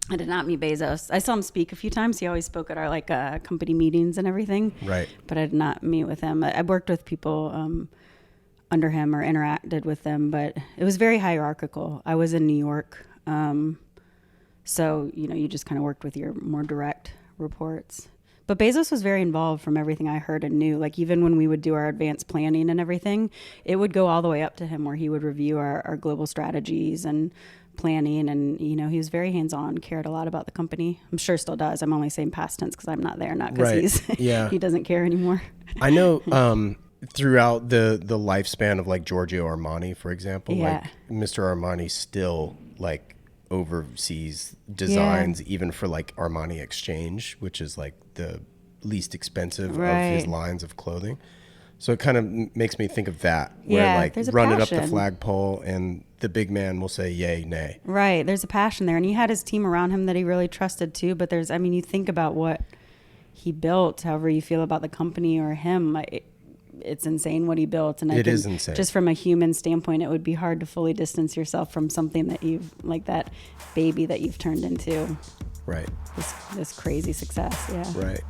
S2: I did not meet Bezos. I saw him speak a few times. He always spoke at our company meetings and everything.
S1: Right.
S2: But I did not meet with him. I worked with people under him or interacted with them, but it was very hierarchical. I was in New York. So, you just kind of worked with your more direct reports. But Bezos was very involved from everything I heard and knew. Even when we would do our advanced planning and everything, it would go all the way up to him where he would review our global strategies and planning. And, he was very hands-on, cared a lot about the company. I'm sure still does. I'm only saying past tense because I'm not there, not because he doesn't care anymore.
S1: I know throughout the lifespan of Giorgio Armani, for example, Mr. Armani still oversees designs even for Armani Exchange, which is the least expensive of his lines of clothing. So it kind of makes me think of that, where run it up the flagpole and the big man will say yay, nay.
S2: Right. There's a passion there. And he had his team around him that he really trusted too. But you think about what he built, however you feel about the company or him, it's insane what he built. And
S1: it is insane.
S2: Just from a human standpoint, it would be hard to fully distance yourself from something that you've, that baby that you've turned into.
S1: Right.
S2: This crazy success. Yeah.
S1: Right.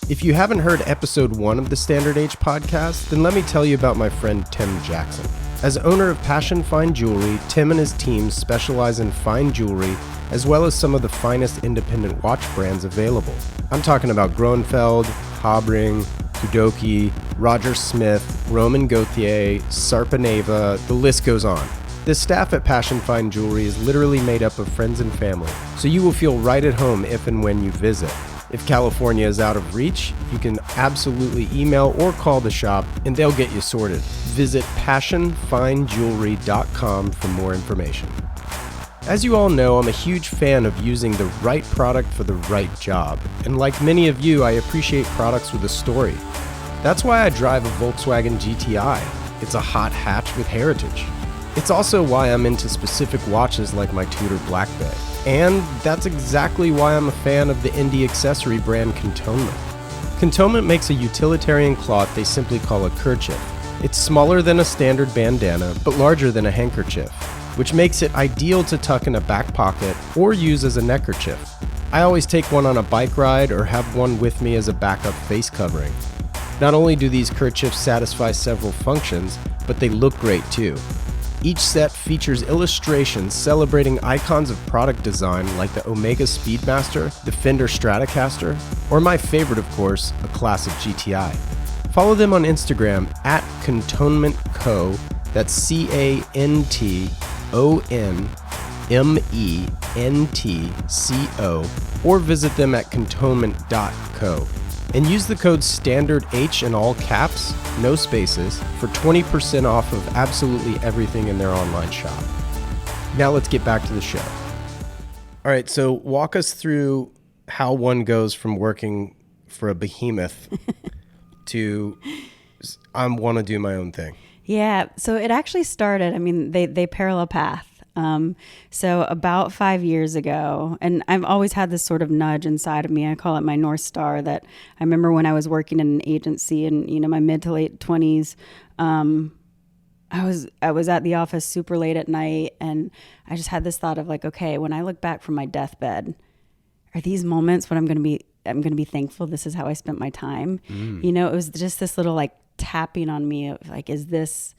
S1: If you haven't heard episode 1 of the Standard Age podcast, then let me tell you about my friend Tim Jackson. As owner of Passion Fine Jewelry, Tim and his team specialize in fine jewelry, as well as some of the finest independent watch brands available. I'm talking about Groenfeld, Habring, Kudoki, Roger Smith, Roman Gauthier, Sarpaneva, the list goes on. The staff at Passion Fine Jewelry is literally made up of friends and family, so you will feel right at home if and when you visit. If California is out of reach, you can absolutely email or call the shop and they'll get you sorted. Visit passionfinejewelry.com for more information. As you all know, I'm a huge fan of using the right product for the right job. And like many of you, I appreciate products with a story. That's why I drive a Volkswagen GTI. It's a hot hatch with heritage. It's also why I'm into specific watches like my Tudor Black Bay. And that's exactly why I'm a fan of the indie accessory brand Cantonment. Cantonment makes a utilitarian cloth they simply call a kerchief. It's smaller than a standard bandana, but larger than a handkerchief, which makes it ideal to tuck in a back pocket or use as a neckerchief. I always take one on a bike ride or have one with me as a backup face covering. Not only do these kerchiefs satisfy several functions, but they look great too. Each set features illustrations celebrating icons of product design like the Omega Speedmaster, the Fender Stratocaster, or my favorite of course, a classic GTI. Follow them on Instagram at Cantonment Co. That's CantonmentCo, or visit them at cantonment.co. And use the code STANDARDH in all caps, no spaces, for 20% off of absolutely everything in their online shop. Now let's get back to the show. All right, so walk us through how one goes from working for a behemoth to I want to do my own thing.
S2: Yeah, so it actually started, they parallel path. So about 5 years ago, and I've always had this sort of nudge inside of me. I call it my North Star, that I remember when I was working in an agency in, my mid to late 20s, I was at the office super late at night, and I just had this thought of okay, when I look back from my deathbed, are these moments when I'm going to be thankful this is how I spent my time? It was just this little tapping on me of is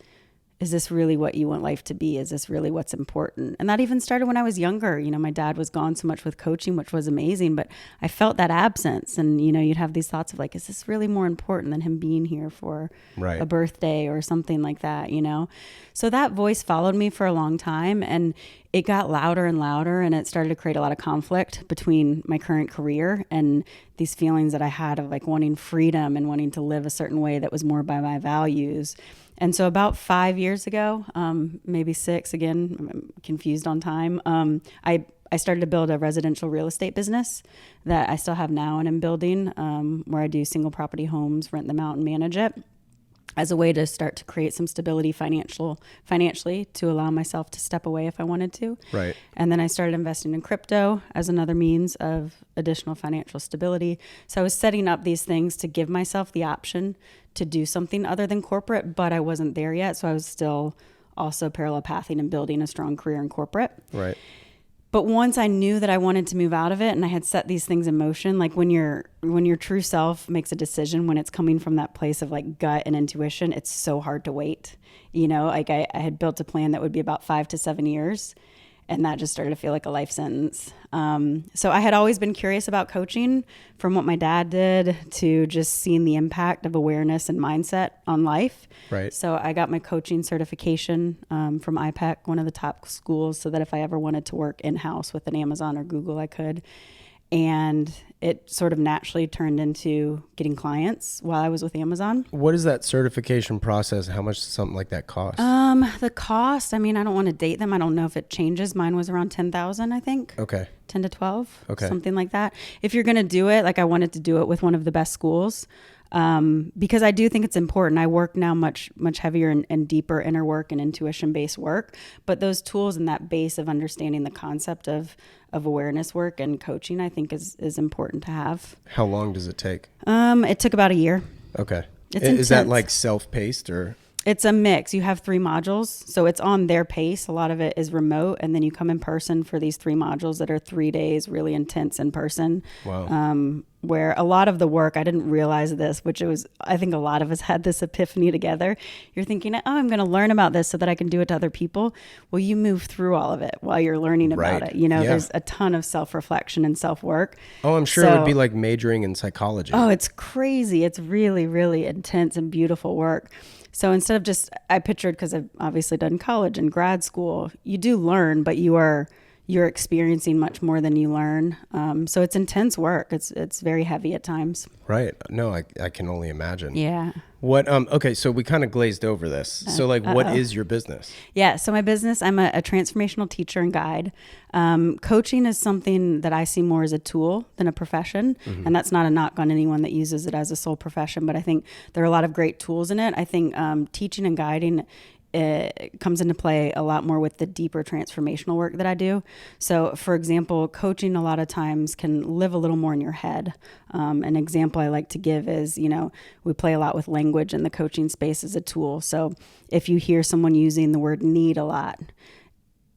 S2: is this really what you want life to be? Is this really what's important? And that even started when I was younger. You know, my dad was gone so much with coaching, which was amazing, but I felt that absence. And, you know, you'd have these thoughts of like, is this really more important than him being here for a birthday or something like that, you know? So that voice followed me for a long time, and it got louder and louder, and it started to create a lot of conflict between my current career and these feelings that I had of like wanting freedom and wanting to live a certain way that was more by my values. And so about 5 years ago, maybe 6, again, I'm confused on time, I started to build a residential real estate business that I still have now and I'm building, where I do single property homes, rent them out and manage it, as a way to start to create some stability financially to allow myself to step away if I wanted to.
S1: Right.
S2: And then I started investing in crypto as another means of additional financial stability. So I was setting up these things to give myself the option to do something other than corporate, but I wasn't there yet. So I was still also parallel pathing and building a strong career in corporate.
S1: Right.
S2: But once I knew that I wanted to move out of it and I had set these things in motion, like when your true self makes a decision, when it's coming from that place of like gut and intuition, it's so hard to wait. You know, like I had built a plan that would be about 5 to 7 years, and that just started to feel like a life sentence. So I had always been curious about coaching, from what my dad did to just seeing the impact of awareness and mindset on life.
S1: Right.
S2: So I got my coaching certification from IPEC, one of the top schools, so that if I ever wanted to work in-house with an Amazon or Google, I could. And it sort of naturally turned into getting clients while I was with Amazon.
S1: What is that certification process? How much does something like that cost?
S2: The cost, I mean, I don't want to date them. I don't know if it changes. Mine was around 10,000, I think.
S1: Okay.
S2: 10 to 12,
S1: okay.
S2: Something like that. If you're going to do it, like I wanted to do it with one of the best schools, because I do think it's important. I work now much heavier and deeper inner work and intuition-based work, but those tools and that base of understanding the concept of awareness work and coaching, I think is important to have.
S1: How long does it take?
S2: It took about a year.
S1: Okay.
S2: It's
S1: is that
S2: intense.
S1: like self-paced or?
S2: It's a mix. You have 3 modules, so it's on their pace. A lot of it is remote, and then you come in person for these 3 modules that are 3 days, really intense in person.
S1: Wow.
S2: Where a lot of the work, I didn't realize this, which it was, I think a lot of us had this epiphany together. You're thinking, oh, I'm going to learn about this so that I can do it to other people. Well, you move through all of it while you're learning about it. You know, There's a ton of self-reflection and self-work.
S1: Oh, I'm sure it would be like majoring in psychology.
S2: Oh, it's crazy. It's really, really intense and beautiful work. So instead of just, I pictured, because I've obviously done college and grad school, you do learn, but you're experiencing much more than you learn. So it's intense work. It's very heavy at times.
S1: Right. No, I can only imagine.
S2: Yeah.
S1: What, okay. So we kind of glazed over this. So like, what is your business?
S2: Yeah. So my business, I'm a transformational teacher and guide. Coaching is something that I see more as a tool than a profession. Mm-hmm. And that's not a knock on anyone that uses it as a sole profession, but I think there are a lot of great tools in it. I think teaching and guiding, it comes into play a lot more with the deeper transformational work that I do. So, for example, coaching a lot of times can live a little more in your head. An example I like to give is, you know, we play a lot with language in the coaching space as a tool. So if you hear someone using the word need a lot,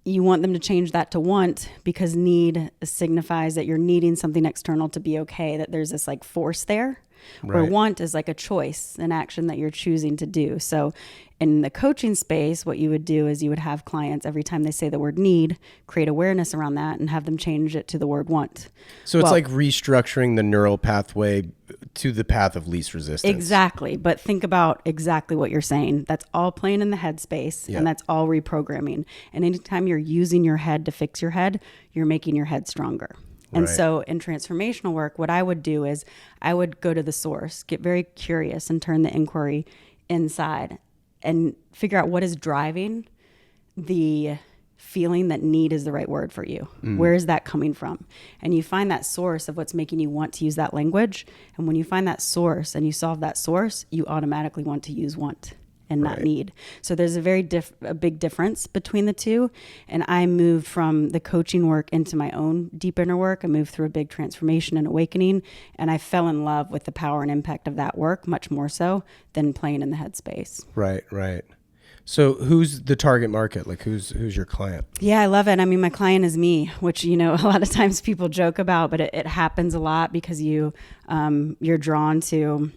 S2: you want them to change that to want, because need signifies that you're needing something external to be okay, that there's this like force there. Right. Where want is like a choice, an action that you're choosing to do. So in the coaching space, what you would do is you would have clients, every time they say the word need, create awareness around that and have them change it to the word want.
S1: So it's like restructuring the neural pathway to the path of least resistance.
S2: Exactly. But think about exactly what you're saying. That's all playing in the headspace, and that's all reprogramming. And anytime you're using your head to fix your head, you're making your head stronger. And so in transformational work, what I would do is I would go to the source, get very curious, and turn the inquiry inside and figure out what is driving the feeling that need is the right word for you. Where is that coming from? And you find that source of what's making you want to use that language. And when you find that source and you solve that source, you automatically want to use want and not need. So there's a very big difference between the two. And I moved from the coaching work into my own deep inner work. I moved through a big transformation and awakening, and I fell in love with the power and impact of that work, much more so than playing in the headspace.
S1: Right. So who's the target market? Like who's your client? Yeah,
S2: I love it. I mean, my client is me, which, you know, a lot of times people joke about, but it happens a lot because you're drawn to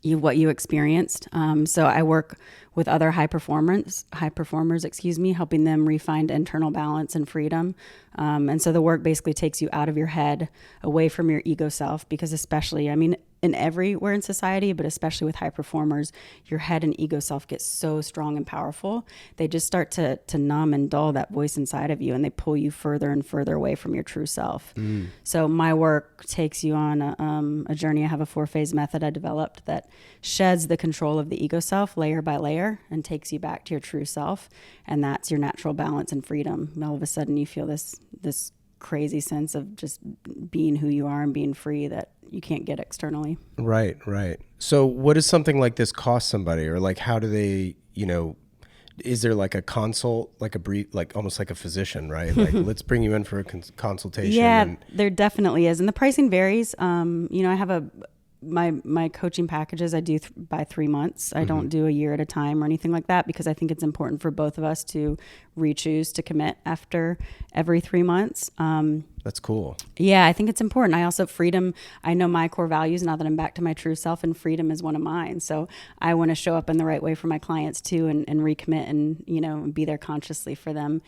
S2: what you experienced. So I work with other high performers, helping them refine internal balance and freedom. And so the work basically takes you out of your head, away from your ego self, because especially, in everywhere in society, but especially with high performers, your head and ego self get so strong and powerful. They just start to numb and dull that voice inside of you, and they pull you further and further away from your true self. So my work takes you on a journey. I have a 4-phase method I developed that sheds the control of the ego self layer by layer and takes you back to your true self. And that's your natural balance and freedom. And all of a sudden you feel this crazy sense of just being who you are and being free that you can't get externally.
S1: Right. So what does something like this cost somebody, or like how do they, is there like a consult, like a brief, like almost like a physician, right? Like let's bring you in for a consultation.
S2: Yeah, there definitely is. And the pricing varies. I have my coaching packages I do by 3 months. I don't do a year at a time or anything like that, because I think it's important for both of us to re-choose to commit after every 3 months.
S1: That's cool.
S2: Yeah, I think it's important. I also, freedom, I know my core values now that I'm back to my true self, and freedom is one of mine. So I want to show up in the right way for my clients too, and recommit and, be there consciously for them.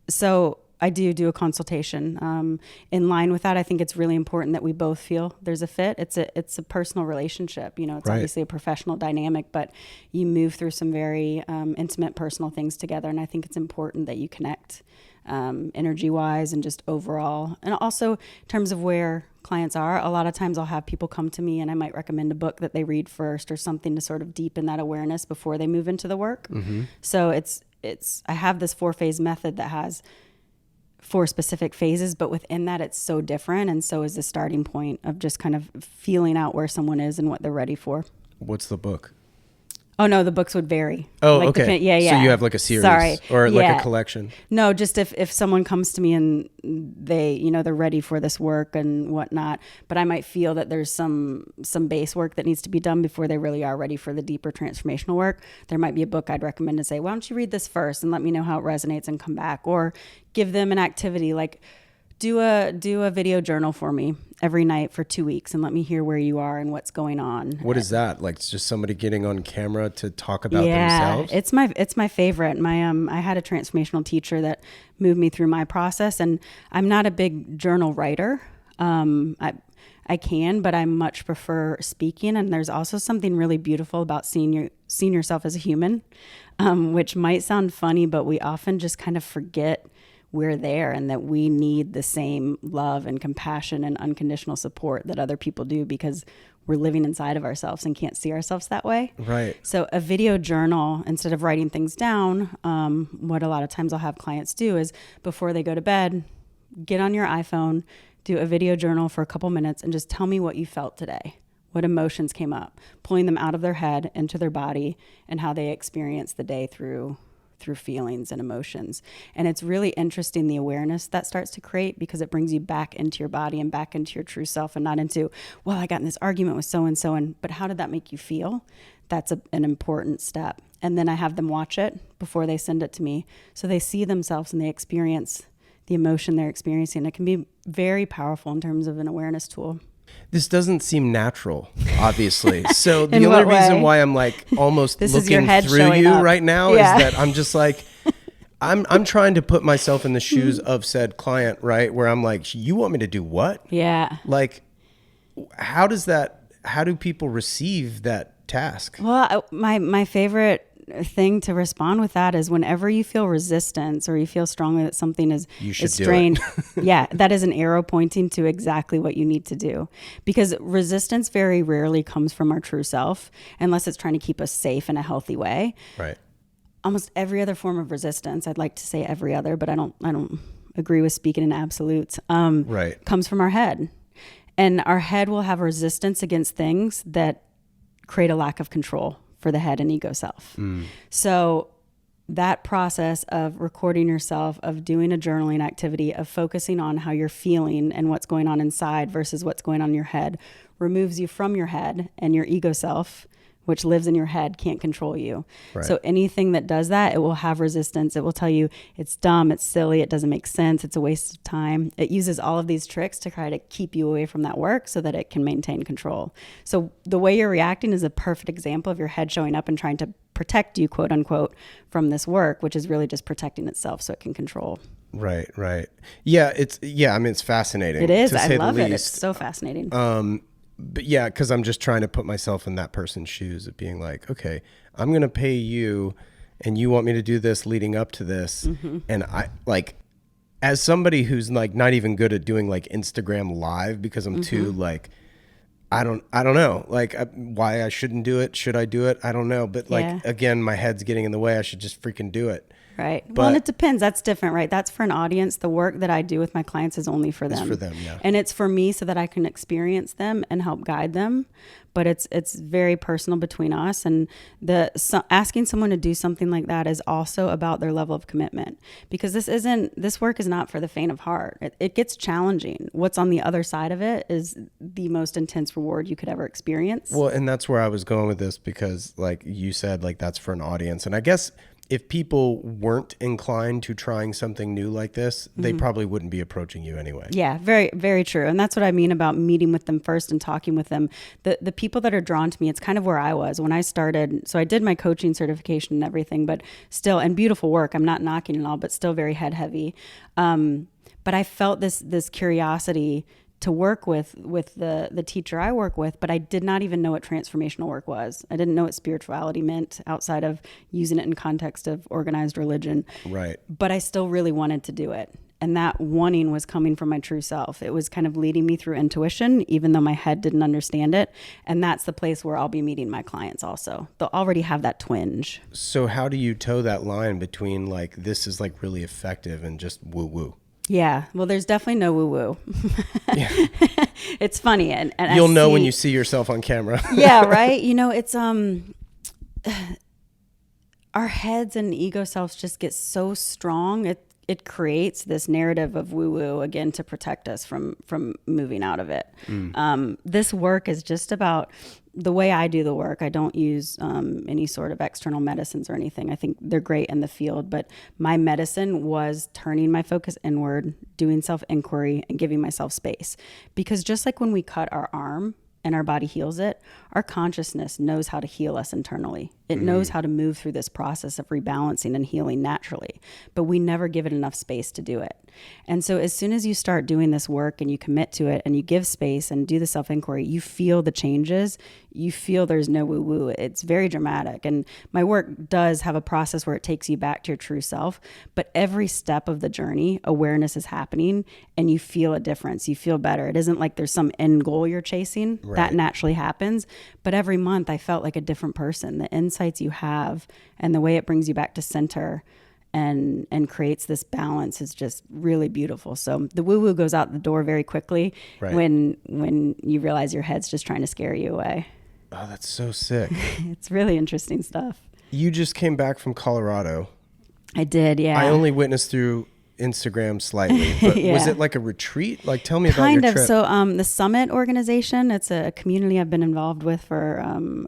S2: So I do a consultation. In line with that, I think it's really important that we both feel there's a fit. It's a personal relationship. It's
S1: right.
S2: Obviously a professional dynamic, but you move through some very intimate personal things together. And I think it's important that you connect energy-wise and just overall. And also in terms of where clients are, a lot of times I'll have people come to me and I might recommend a book that they read first or something to sort of deepen that awareness before they move into the work. So I have this 4-phase method that has 4 specific phases, but within that it's so different, and so is the starting point of just kind of feeling out where someone is and what they're ready for.
S1: What's the book?
S2: Oh no, the books would vary.
S1: Oh,
S2: like
S1: okay.
S2: Yeah.
S1: So you have like a series.
S2: Sorry.
S1: Or like a collection.
S2: No, just if someone comes to me and they, they're ready for this work and whatnot, but I might feel that there's some base work that needs to be done before they really are ready for the deeper transformational work. There might be a book I'd recommend to say, why don't you read this first and let me know how it resonates and come back, or give them an activity like do a video journal for me every night for 2 weeks and let me hear where you are and what's going on.
S1: What is that? Like, it's just somebody getting on camera to talk about themselves?
S2: It's my favorite. I had a transformational teacher that moved me through my process, and I'm not a big journal writer. I can, but I much prefer speaking. And there's also something really beautiful about seeing yourself as a human, which might sound funny, but we often just kind of forget we're there and that we need the same love and compassion and unconditional support that other people do, because we're living inside of ourselves and can't see ourselves that way.
S1: Right.
S2: So a video journal, instead of writing things down, what a lot of times I'll have clients do is before they go to bed, get on your iPhone, do a video journal for a couple minutes and just tell me what you felt today. What emotions came up, pulling them out of their head into their body, and how they experienced the day through feelings and emotions. And it's really interesting, the awareness that starts to create, because it brings you back into your body and back into your true self, and not into, well, I got in this argument with so-and-so, but how did that make you feel? That's an important step. And then I have them watch it before they send it to me, so they see themselves and they experience the emotion they're experiencing. It can be very powerful in terms of an awareness tool.
S1: This doesn't seem natural, obviously. So the only reason why I'm like almost looking through you right now is that I'm just like, I'm trying to put myself in the shoes of said client, right? Where I'm like, you want me to do what?
S2: Yeah.
S1: Like, how do people receive that task?
S2: Well, my favorite thing to respond with that is whenever you feel resistance or you feel strongly that something is strained, yeah, that is an arrow pointing to exactly what you need to do. Because resistance very rarely comes from our true self, unless it's trying to keep us safe in a healthy way.
S1: Right.
S2: Almost every other form of resistance, I'd like to say every other, but I don't agree with speaking in absolutes,
S1: right,
S2: comes from our head. And our head will have resistance against things that create a lack of control for the head and ego self. So that process of recording yourself, of doing a journaling activity, of focusing on how you're feeling and what's going on inside versus what's going on in your head, removes you from your head, and your ego self, which lives in your head, can't control you.
S1: Right.
S2: So anything that does that, it will have resistance. It will tell you it's dumb, it's silly, it doesn't make sense, it's a waste of time. It uses all of these tricks to try to keep you away from that work so that it can maintain control. So the way you're reacting is a perfect example of your head showing up and trying to protect you, quote unquote, from this work, which is really just protecting itself so it can control.
S1: Right. Yeah, I mean, it's fascinating.
S2: It is.
S1: To
S2: I
S1: say
S2: love
S1: the
S2: it.
S1: least.
S2: It's so fascinating.
S1: But yeah, because I'm just trying to put myself in that person's shoes of being like, okay, I'm going to pay you and you want me to do this leading up to this. And I like, as somebody who's like not even good at doing like Instagram live because I'm too like, I don't know, like why I shouldn't do it. Should I do it? I don't know. But like, again, my head's getting in the way. I should just freaking do it.
S2: Right. Well, and it depends. That's different, right? That's for an audience. The work that I do with my clients is only for them.
S1: It's for them, yeah.
S2: And it's for me so that I can experience them and help guide them. But it's very personal between us. And asking someone to do something like that is also about their level of commitment, because this work is not for the faint of heart. It gets challenging. What's on the other side of it is the most intense reward you could ever experience.
S1: Well, and that's where I was going with this, because like you said, like that's for an audience. And I guess if people weren't inclined to trying something new like this, they probably wouldn't be approaching you anyway.
S2: Yeah, very, very true. And that's what I mean about meeting with them first and talking with them. The people that are drawn to me, it's kind of where I was when I started. So I did my coaching certification and everything, but still, and beautiful work. I'm not knocking it all, but still very head heavy. But I felt this curiosity to work with the teacher I work with, but I did not even know what transformational work was. I didn't know what spirituality meant outside of using it in context of organized religion.
S1: Right.
S2: But I still really wanted to do it. And that wanting was coming from my true self. It was kind of leading me through intuition, even though my head didn't understand it. And that's the place where I'll be meeting my clients also. They'll already have that twinge.
S1: So how do you toe that line between like, this is like really effective and just woo woo?
S2: Yeah, well, there's definitely no woo-woo.
S1: Yeah.
S2: It's funny. And
S1: you'll know when you see yourself on camera.
S2: Yeah, right? You know, it's our heads and ego selves just get so strong. It creates this narrative of woo-woo, again, to protect us from moving out of it. This work is just about the way I do the work. I don't use any sort of external medicines or anything. I think they're great in the field, but my medicine was turning my focus inward, doing self-inquiry, and giving myself space. Because just like when we cut our arm and our body heals it, our consciousness knows how to heal us internally. It knows how to move through this process of rebalancing and healing naturally, but we never give it enough space to do it. And so as soon as you start doing this work and you commit to it and you give space and do the self-inquiry, you feel the changes. You feel there's no woo-woo. It's very dramatic. And my work does have a process where it takes you back to your true self, but every step of the journey, awareness is happening and you feel a difference. You feel better. It isn't like there's some end goal you're chasing. Right. That naturally happens. But every month I felt like a different person. The insights you have and the way it brings you back to center and creates this balance is just really beautiful. So the woo-woo goes out the door very quickly. Right. when you realize your head's just trying to scare you away.
S1: Oh, that's so sick.
S2: It's really interesting stuff.
S1: You just came back from Colorado.
S2: I did, yeah.
S1: I only witnessed through Instagram slightly, but
S2: yeah.
S1: Was it like a retreat? Like, tell me about your trip.
S2: So the Summit organization, it's a community I've been involved with for,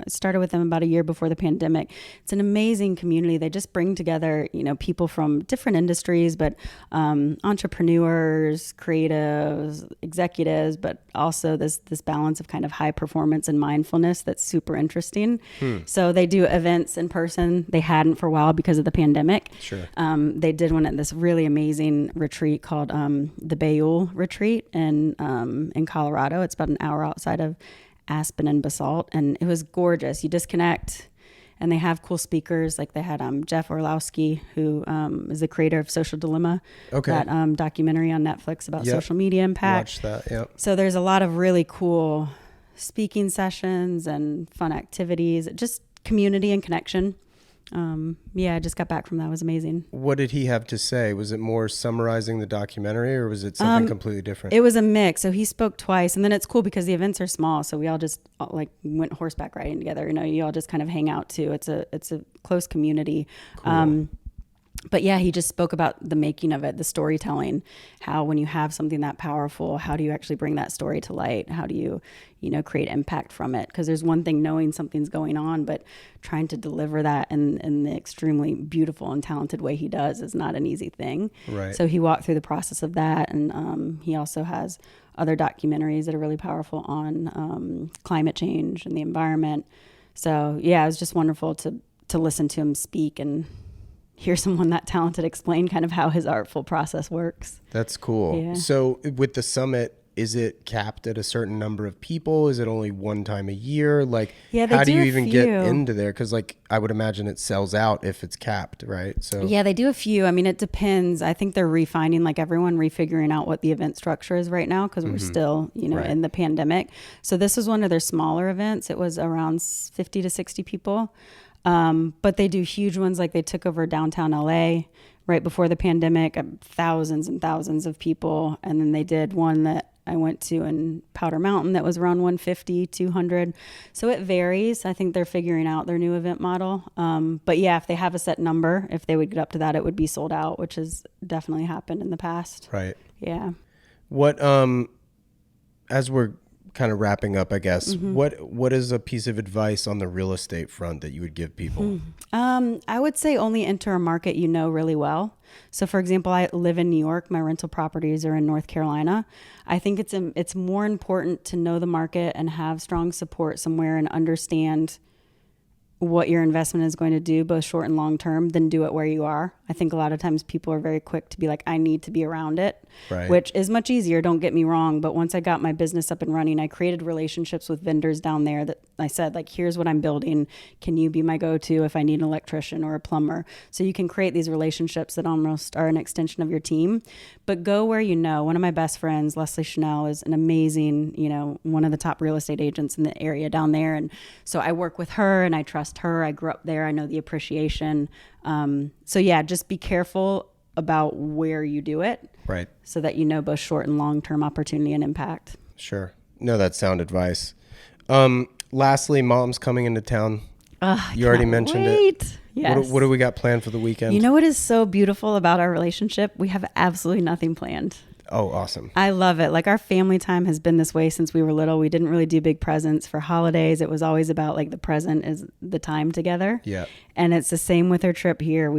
S2: started with them about a year before the pandemic. It's an amazing community. They just bring together, people from different industries, but entrepreneurs, creatives, executives, but also this balance of kind of high performance and mindfulness that's super interesting. So they do events in person. They hadn't for a while because of the pandemic.
S1: Sure.
S2: They did one at this really amazing retreat called the Woowoo retreat in Colorado. It's about an hour outside of Aspen and Basalt, and it was gorgeous. You disconnect, and they have cool speakers. Like they had Jeff Orlowski, who is the creator of Social Dilemma, that documentary on Netflix about social media impact.
S1: Watch that. Yep.
S2: So there's a lot of really cool speaking sessions and fun activities, just community and connection. I just got back from that. It was amazing.
S1: What did he have to say? Was it more summarizing the documentary, or was it something completely different?
S2: It was a mix. So he spoke twice, and then it's cool because the events are small. So we all just went horseback riding together. You all just kind of hang out too. It's a close community. Cool. But yeah, he just spoke about the making of it, the storytelling, how when you have something that powerful, how do you actually bring that story to light? How do you, create impact from it? Because there's one thing knowing something's going on, but trying to deliver that in the extremely beautiful and talented way he does is not an easy thing.
S1: Right.
S2: So he walked through the process of that. And he also has other documentaries that are really powerful on climate change and the environment. So yeah, it was just wonderful to to listen to him speak and hear someone that talented explain kind of how his artful process works.
S1: That's cool.
S2: Yeah.
S1: So with the summit, is it capped at a certain number of people? Is it only one time a year? Like,
S2: Yeah, they
S1: how do
S2: do
S1: you
S2: a
S1: even get
S2: few.
S1: into there? Because like, I would imagine it sells out if it's capped, right? So
S2: Yeah, they do a few. I mean, it depends. I think they're refining, like everyone refiguring out what the event structure is right now because we're still,
S1: Right.
S2: in the pandemic. So this was one of their smaller events. It was around 50 to 60 people. But they do huge ones, like they took over downtown LA right before the pandemic, thousands and thousands of people. And then they did one that I went to in Powder Mountain that was around 150, 200. So it varies. I think they're figuring out their new event model. But yeah, if they have a set number, if they would get up to that, it would be sold out, which has definitely happened in the past.
S1: right.
S2: Yeah.
S1: What as we're kind of wrapping up, I guess, what is a piece of advice on the real estate front that you would give people?
S2: I would say only enter a market you know really well. So for example, I live in New York. My rental properties are in North Carolina. I think it's more important to know the market and have strong support somewhere and understand what your investment is going to do, both short and long term, than do it where you are. I think a lot of times people are very quick to be like, I need to be around it,
S1: Right.
S2: which is much easier. Don't get me wrong. But once I got my business up and running, I created relationships with vendors down there that I said, like, here's what I'm building. Can you be my go-to if I need an electrician or a plumber? So you can create these relationships that almost are an extension of your team, but go where you know. One of my best friends, Leslie Chanel, is an amazing, one of the top real estate agents in the area down there. And so I work with her and I trust her. I grew up there. I know the appreciation. So yeah, just be careful about where you do it.
S1: Right.
S2: So that you know both short and long-term opportunity and impact.
S1: Sure. No, that's sound advice. Lastly, mom's coming into town. You already mentioned it.
S2: Yes.
S1: What do we got planned for the weekend?
S2: You know what is so beautiful about our relationship? We have absolutely nothing planned.
S1: Oh, awesome.
S2: I love it. Like, our family time has been this way since we were little. We didn't really do big presents for holidays. It was always about like the present is the time together.
S1: Yeah.
S2: And it's the same with our trip here.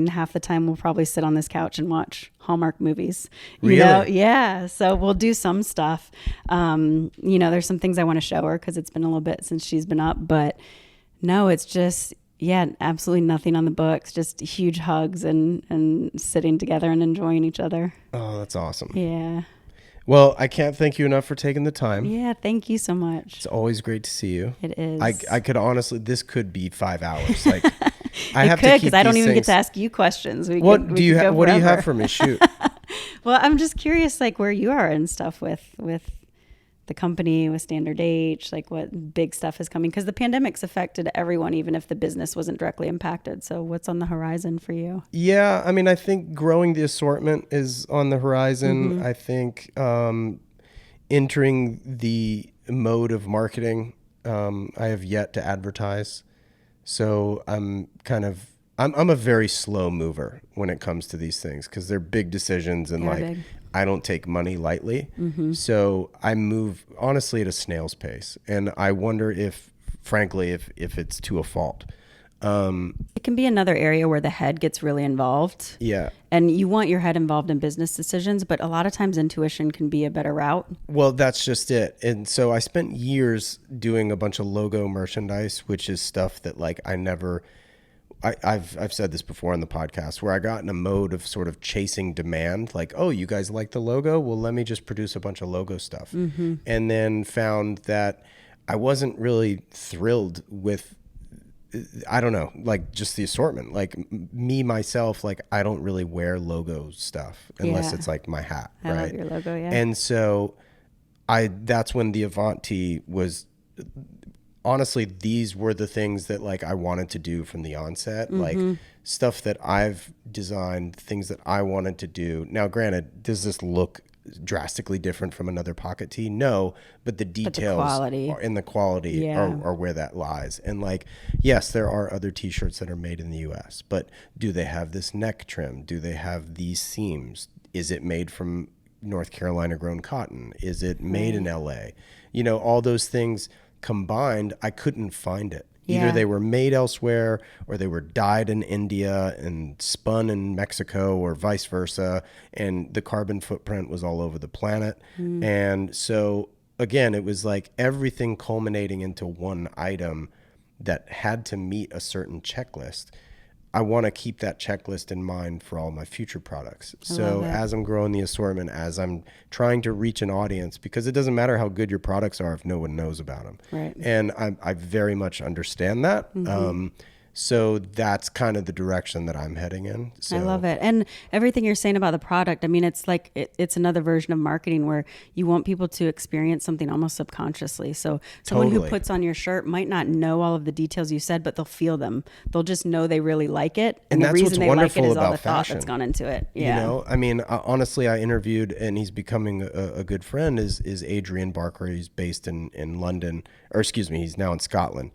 S2: Half the time we'll probably sit on this couch and watch Hallmark movies.
S1: Really?
S2: Yeah. So we'll do some stuff. There's some things I want to show her because it's been a little bit since she's been up. But no, it's just, absolutely nothing on the books. Just huge hugs and sitting together and enjoying each other.
S1: Oh, that's awesome.
S2: Yeah.
S1: Well, I can't thank you enough for taking the time.
S2: Yeah. Thank you so much.
S1: It's always great to see you.
S2: It is.
S1: I could honestly, this could be 5 hours. Like, I
S2: It
S1: have
S2: could,
S1: to keep
S2: because I don't
S1: these
S2: even get
S1: things-
S2: to ask you questions.
S1: What do you have for me? Shoot.
S2: Well, I'm just curious, like, where you are and stuff with the company, with Standard H, like what big stuff is coming, because the pandemic's affected everyone, even if the business wasn't directly impacted. So what's on the horizon for you?
S1: Yeah, I mean, I think growing the assortment is on the horizon. I think entering the mode of marketing, I have yet to advertise. So I'm a very slow mover when it comes to these things, because they're big decisions and
S2: They're big.
S1: I don't take money lightly. So I move honestly at a snail's pace. And I wonder if, frankly, if it's to a fault.
S2: It can be another area where the head gets really involved.
S1: Yeah.
S2: And you want your head involved in business decisions, but a lot of times intuition can be a better route.
S1: Well, that's just it. And so I spent years doing a bunch of logo merchandise, which is stuff that like I've said this before on the podcast, where I got in a mode of sort of chasing demand, like, oh, you guys like the logo? Well, let me just produce a bunch of logo stuff. And then found that I wasn't really thrilled with, I don't know, like just the assortment. Like me, myself, like I don't really wear logo stuff unless it's like my hat,
S2: I
S1: right?
S2: love your logo, yeah.
S1: And so that's when the Avant tee was, honestly, these were the things that like I wanted to do from the onset, like stuff that I've designed, things that I wanted to do. Now, granted, does this look drastically different from another pocket tee? No, but the details
S2: quality.
S1: and the quality are where that lies. And like, yes, there are other t-shirts that are made in the US, but do they have this neck trim? Do they have these seams? Is it made from North Carolina grown cotton? Is it made in LA? All those things combined, I couldn't find it. Either they were made elsewhere or they were dyed in India and spun in Mexico or vice versa. And the carbon footprint was all over the planet. And so again, it was like everything culminating into one item that had to meet a certain checklist, I want to keep that checklist in mind for all my future products. So as I'm growing the assortment, as I'm trying to reach an audience, because it doesn't matter how good your products are if no one knows about them.
S2: Right.
S1: And I very much understand that. So that's kind of the direction that I'm heading in. So,
S2: I love it. And everything you're saying about the product, I mean, it's like, it's another version of marketing where you want people to experience something almost subconsciously. So someone who puts on your shirt might not know all of the details you said, but they'll feel them. They'll just know they really like it. And the
S1: that's
S2: reason they like it is all the
S1: fashion.
S2: thought that's gone into it. Yeah.
S1: You know, I mean, honestly, I interviewed, and he's becoming a good friend, is Adrian Barker. He's based in London, or excuse me, he's now in Scotland.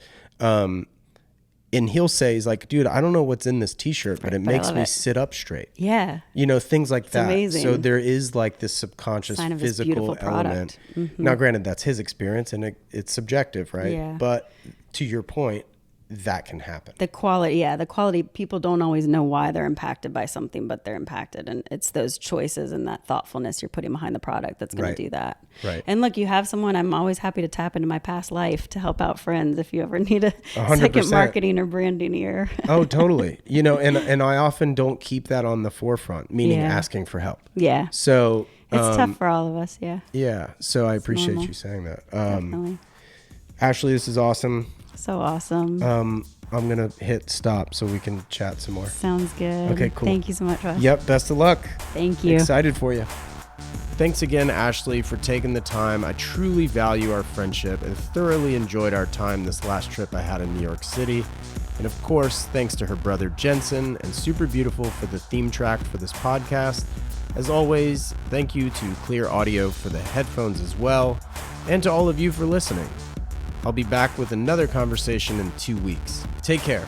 S1: And he'll say, he's like, dude, I don't know what's in this t-shirt, but it makes me sit up straight.
S2: Yeah.
S1: You know, things like that.
S2: Amazing.
S1: So there is like this subconscious
S2: Sign of this
S1: physical
S2: beautiful
S1: element.
S2: product.
S1: Now, granted, that's his experience and it's subjective, right?
S2: Yeah.
S1: But to your point, that can happen.
S2: The quality, people don't always know why they're impacted by something, but they're impacted. And it's those choices and that thoughtfulness you're putting behind the product that's going to do that.
S1: Right.
S2: And look, you have someone, I'm always happy to tap into my past life to help out friends if you ever need a
S1: 100%.
S2: second marketing or branding ear.
S1: Oh, totally. You know, and I often don't keep that on the forefront, meaning asking for help.
S2: Yeah.
S1: So
S2: it's tough for all of us. Yeah.
S1: Yeah. So I appreciate you saying that.
S2: Definitely.
S1: Ashley, this is awesome.
S2: So awesome.
S1: I'm going to hit stop so we can chat some more.
S2: Sounds good.
S1: Okay, cool.
S2: Thank you so much, Russ.
S1: Yep. Best of luck.
S2: Thank you.
S1: Excited for you. Thanks again, Ashley, for taking the time. I truly value our friendship and thoroughly enjoyed our time this last trip I had in New York City. And of course, thanks to her brother Jensen and Super Beautiful for the theme track for this podcast. As always, thank you to Clear Audio for the headphones as well, and to all of you for listening. I'll be back with another conversation in 2 weeks. Take care.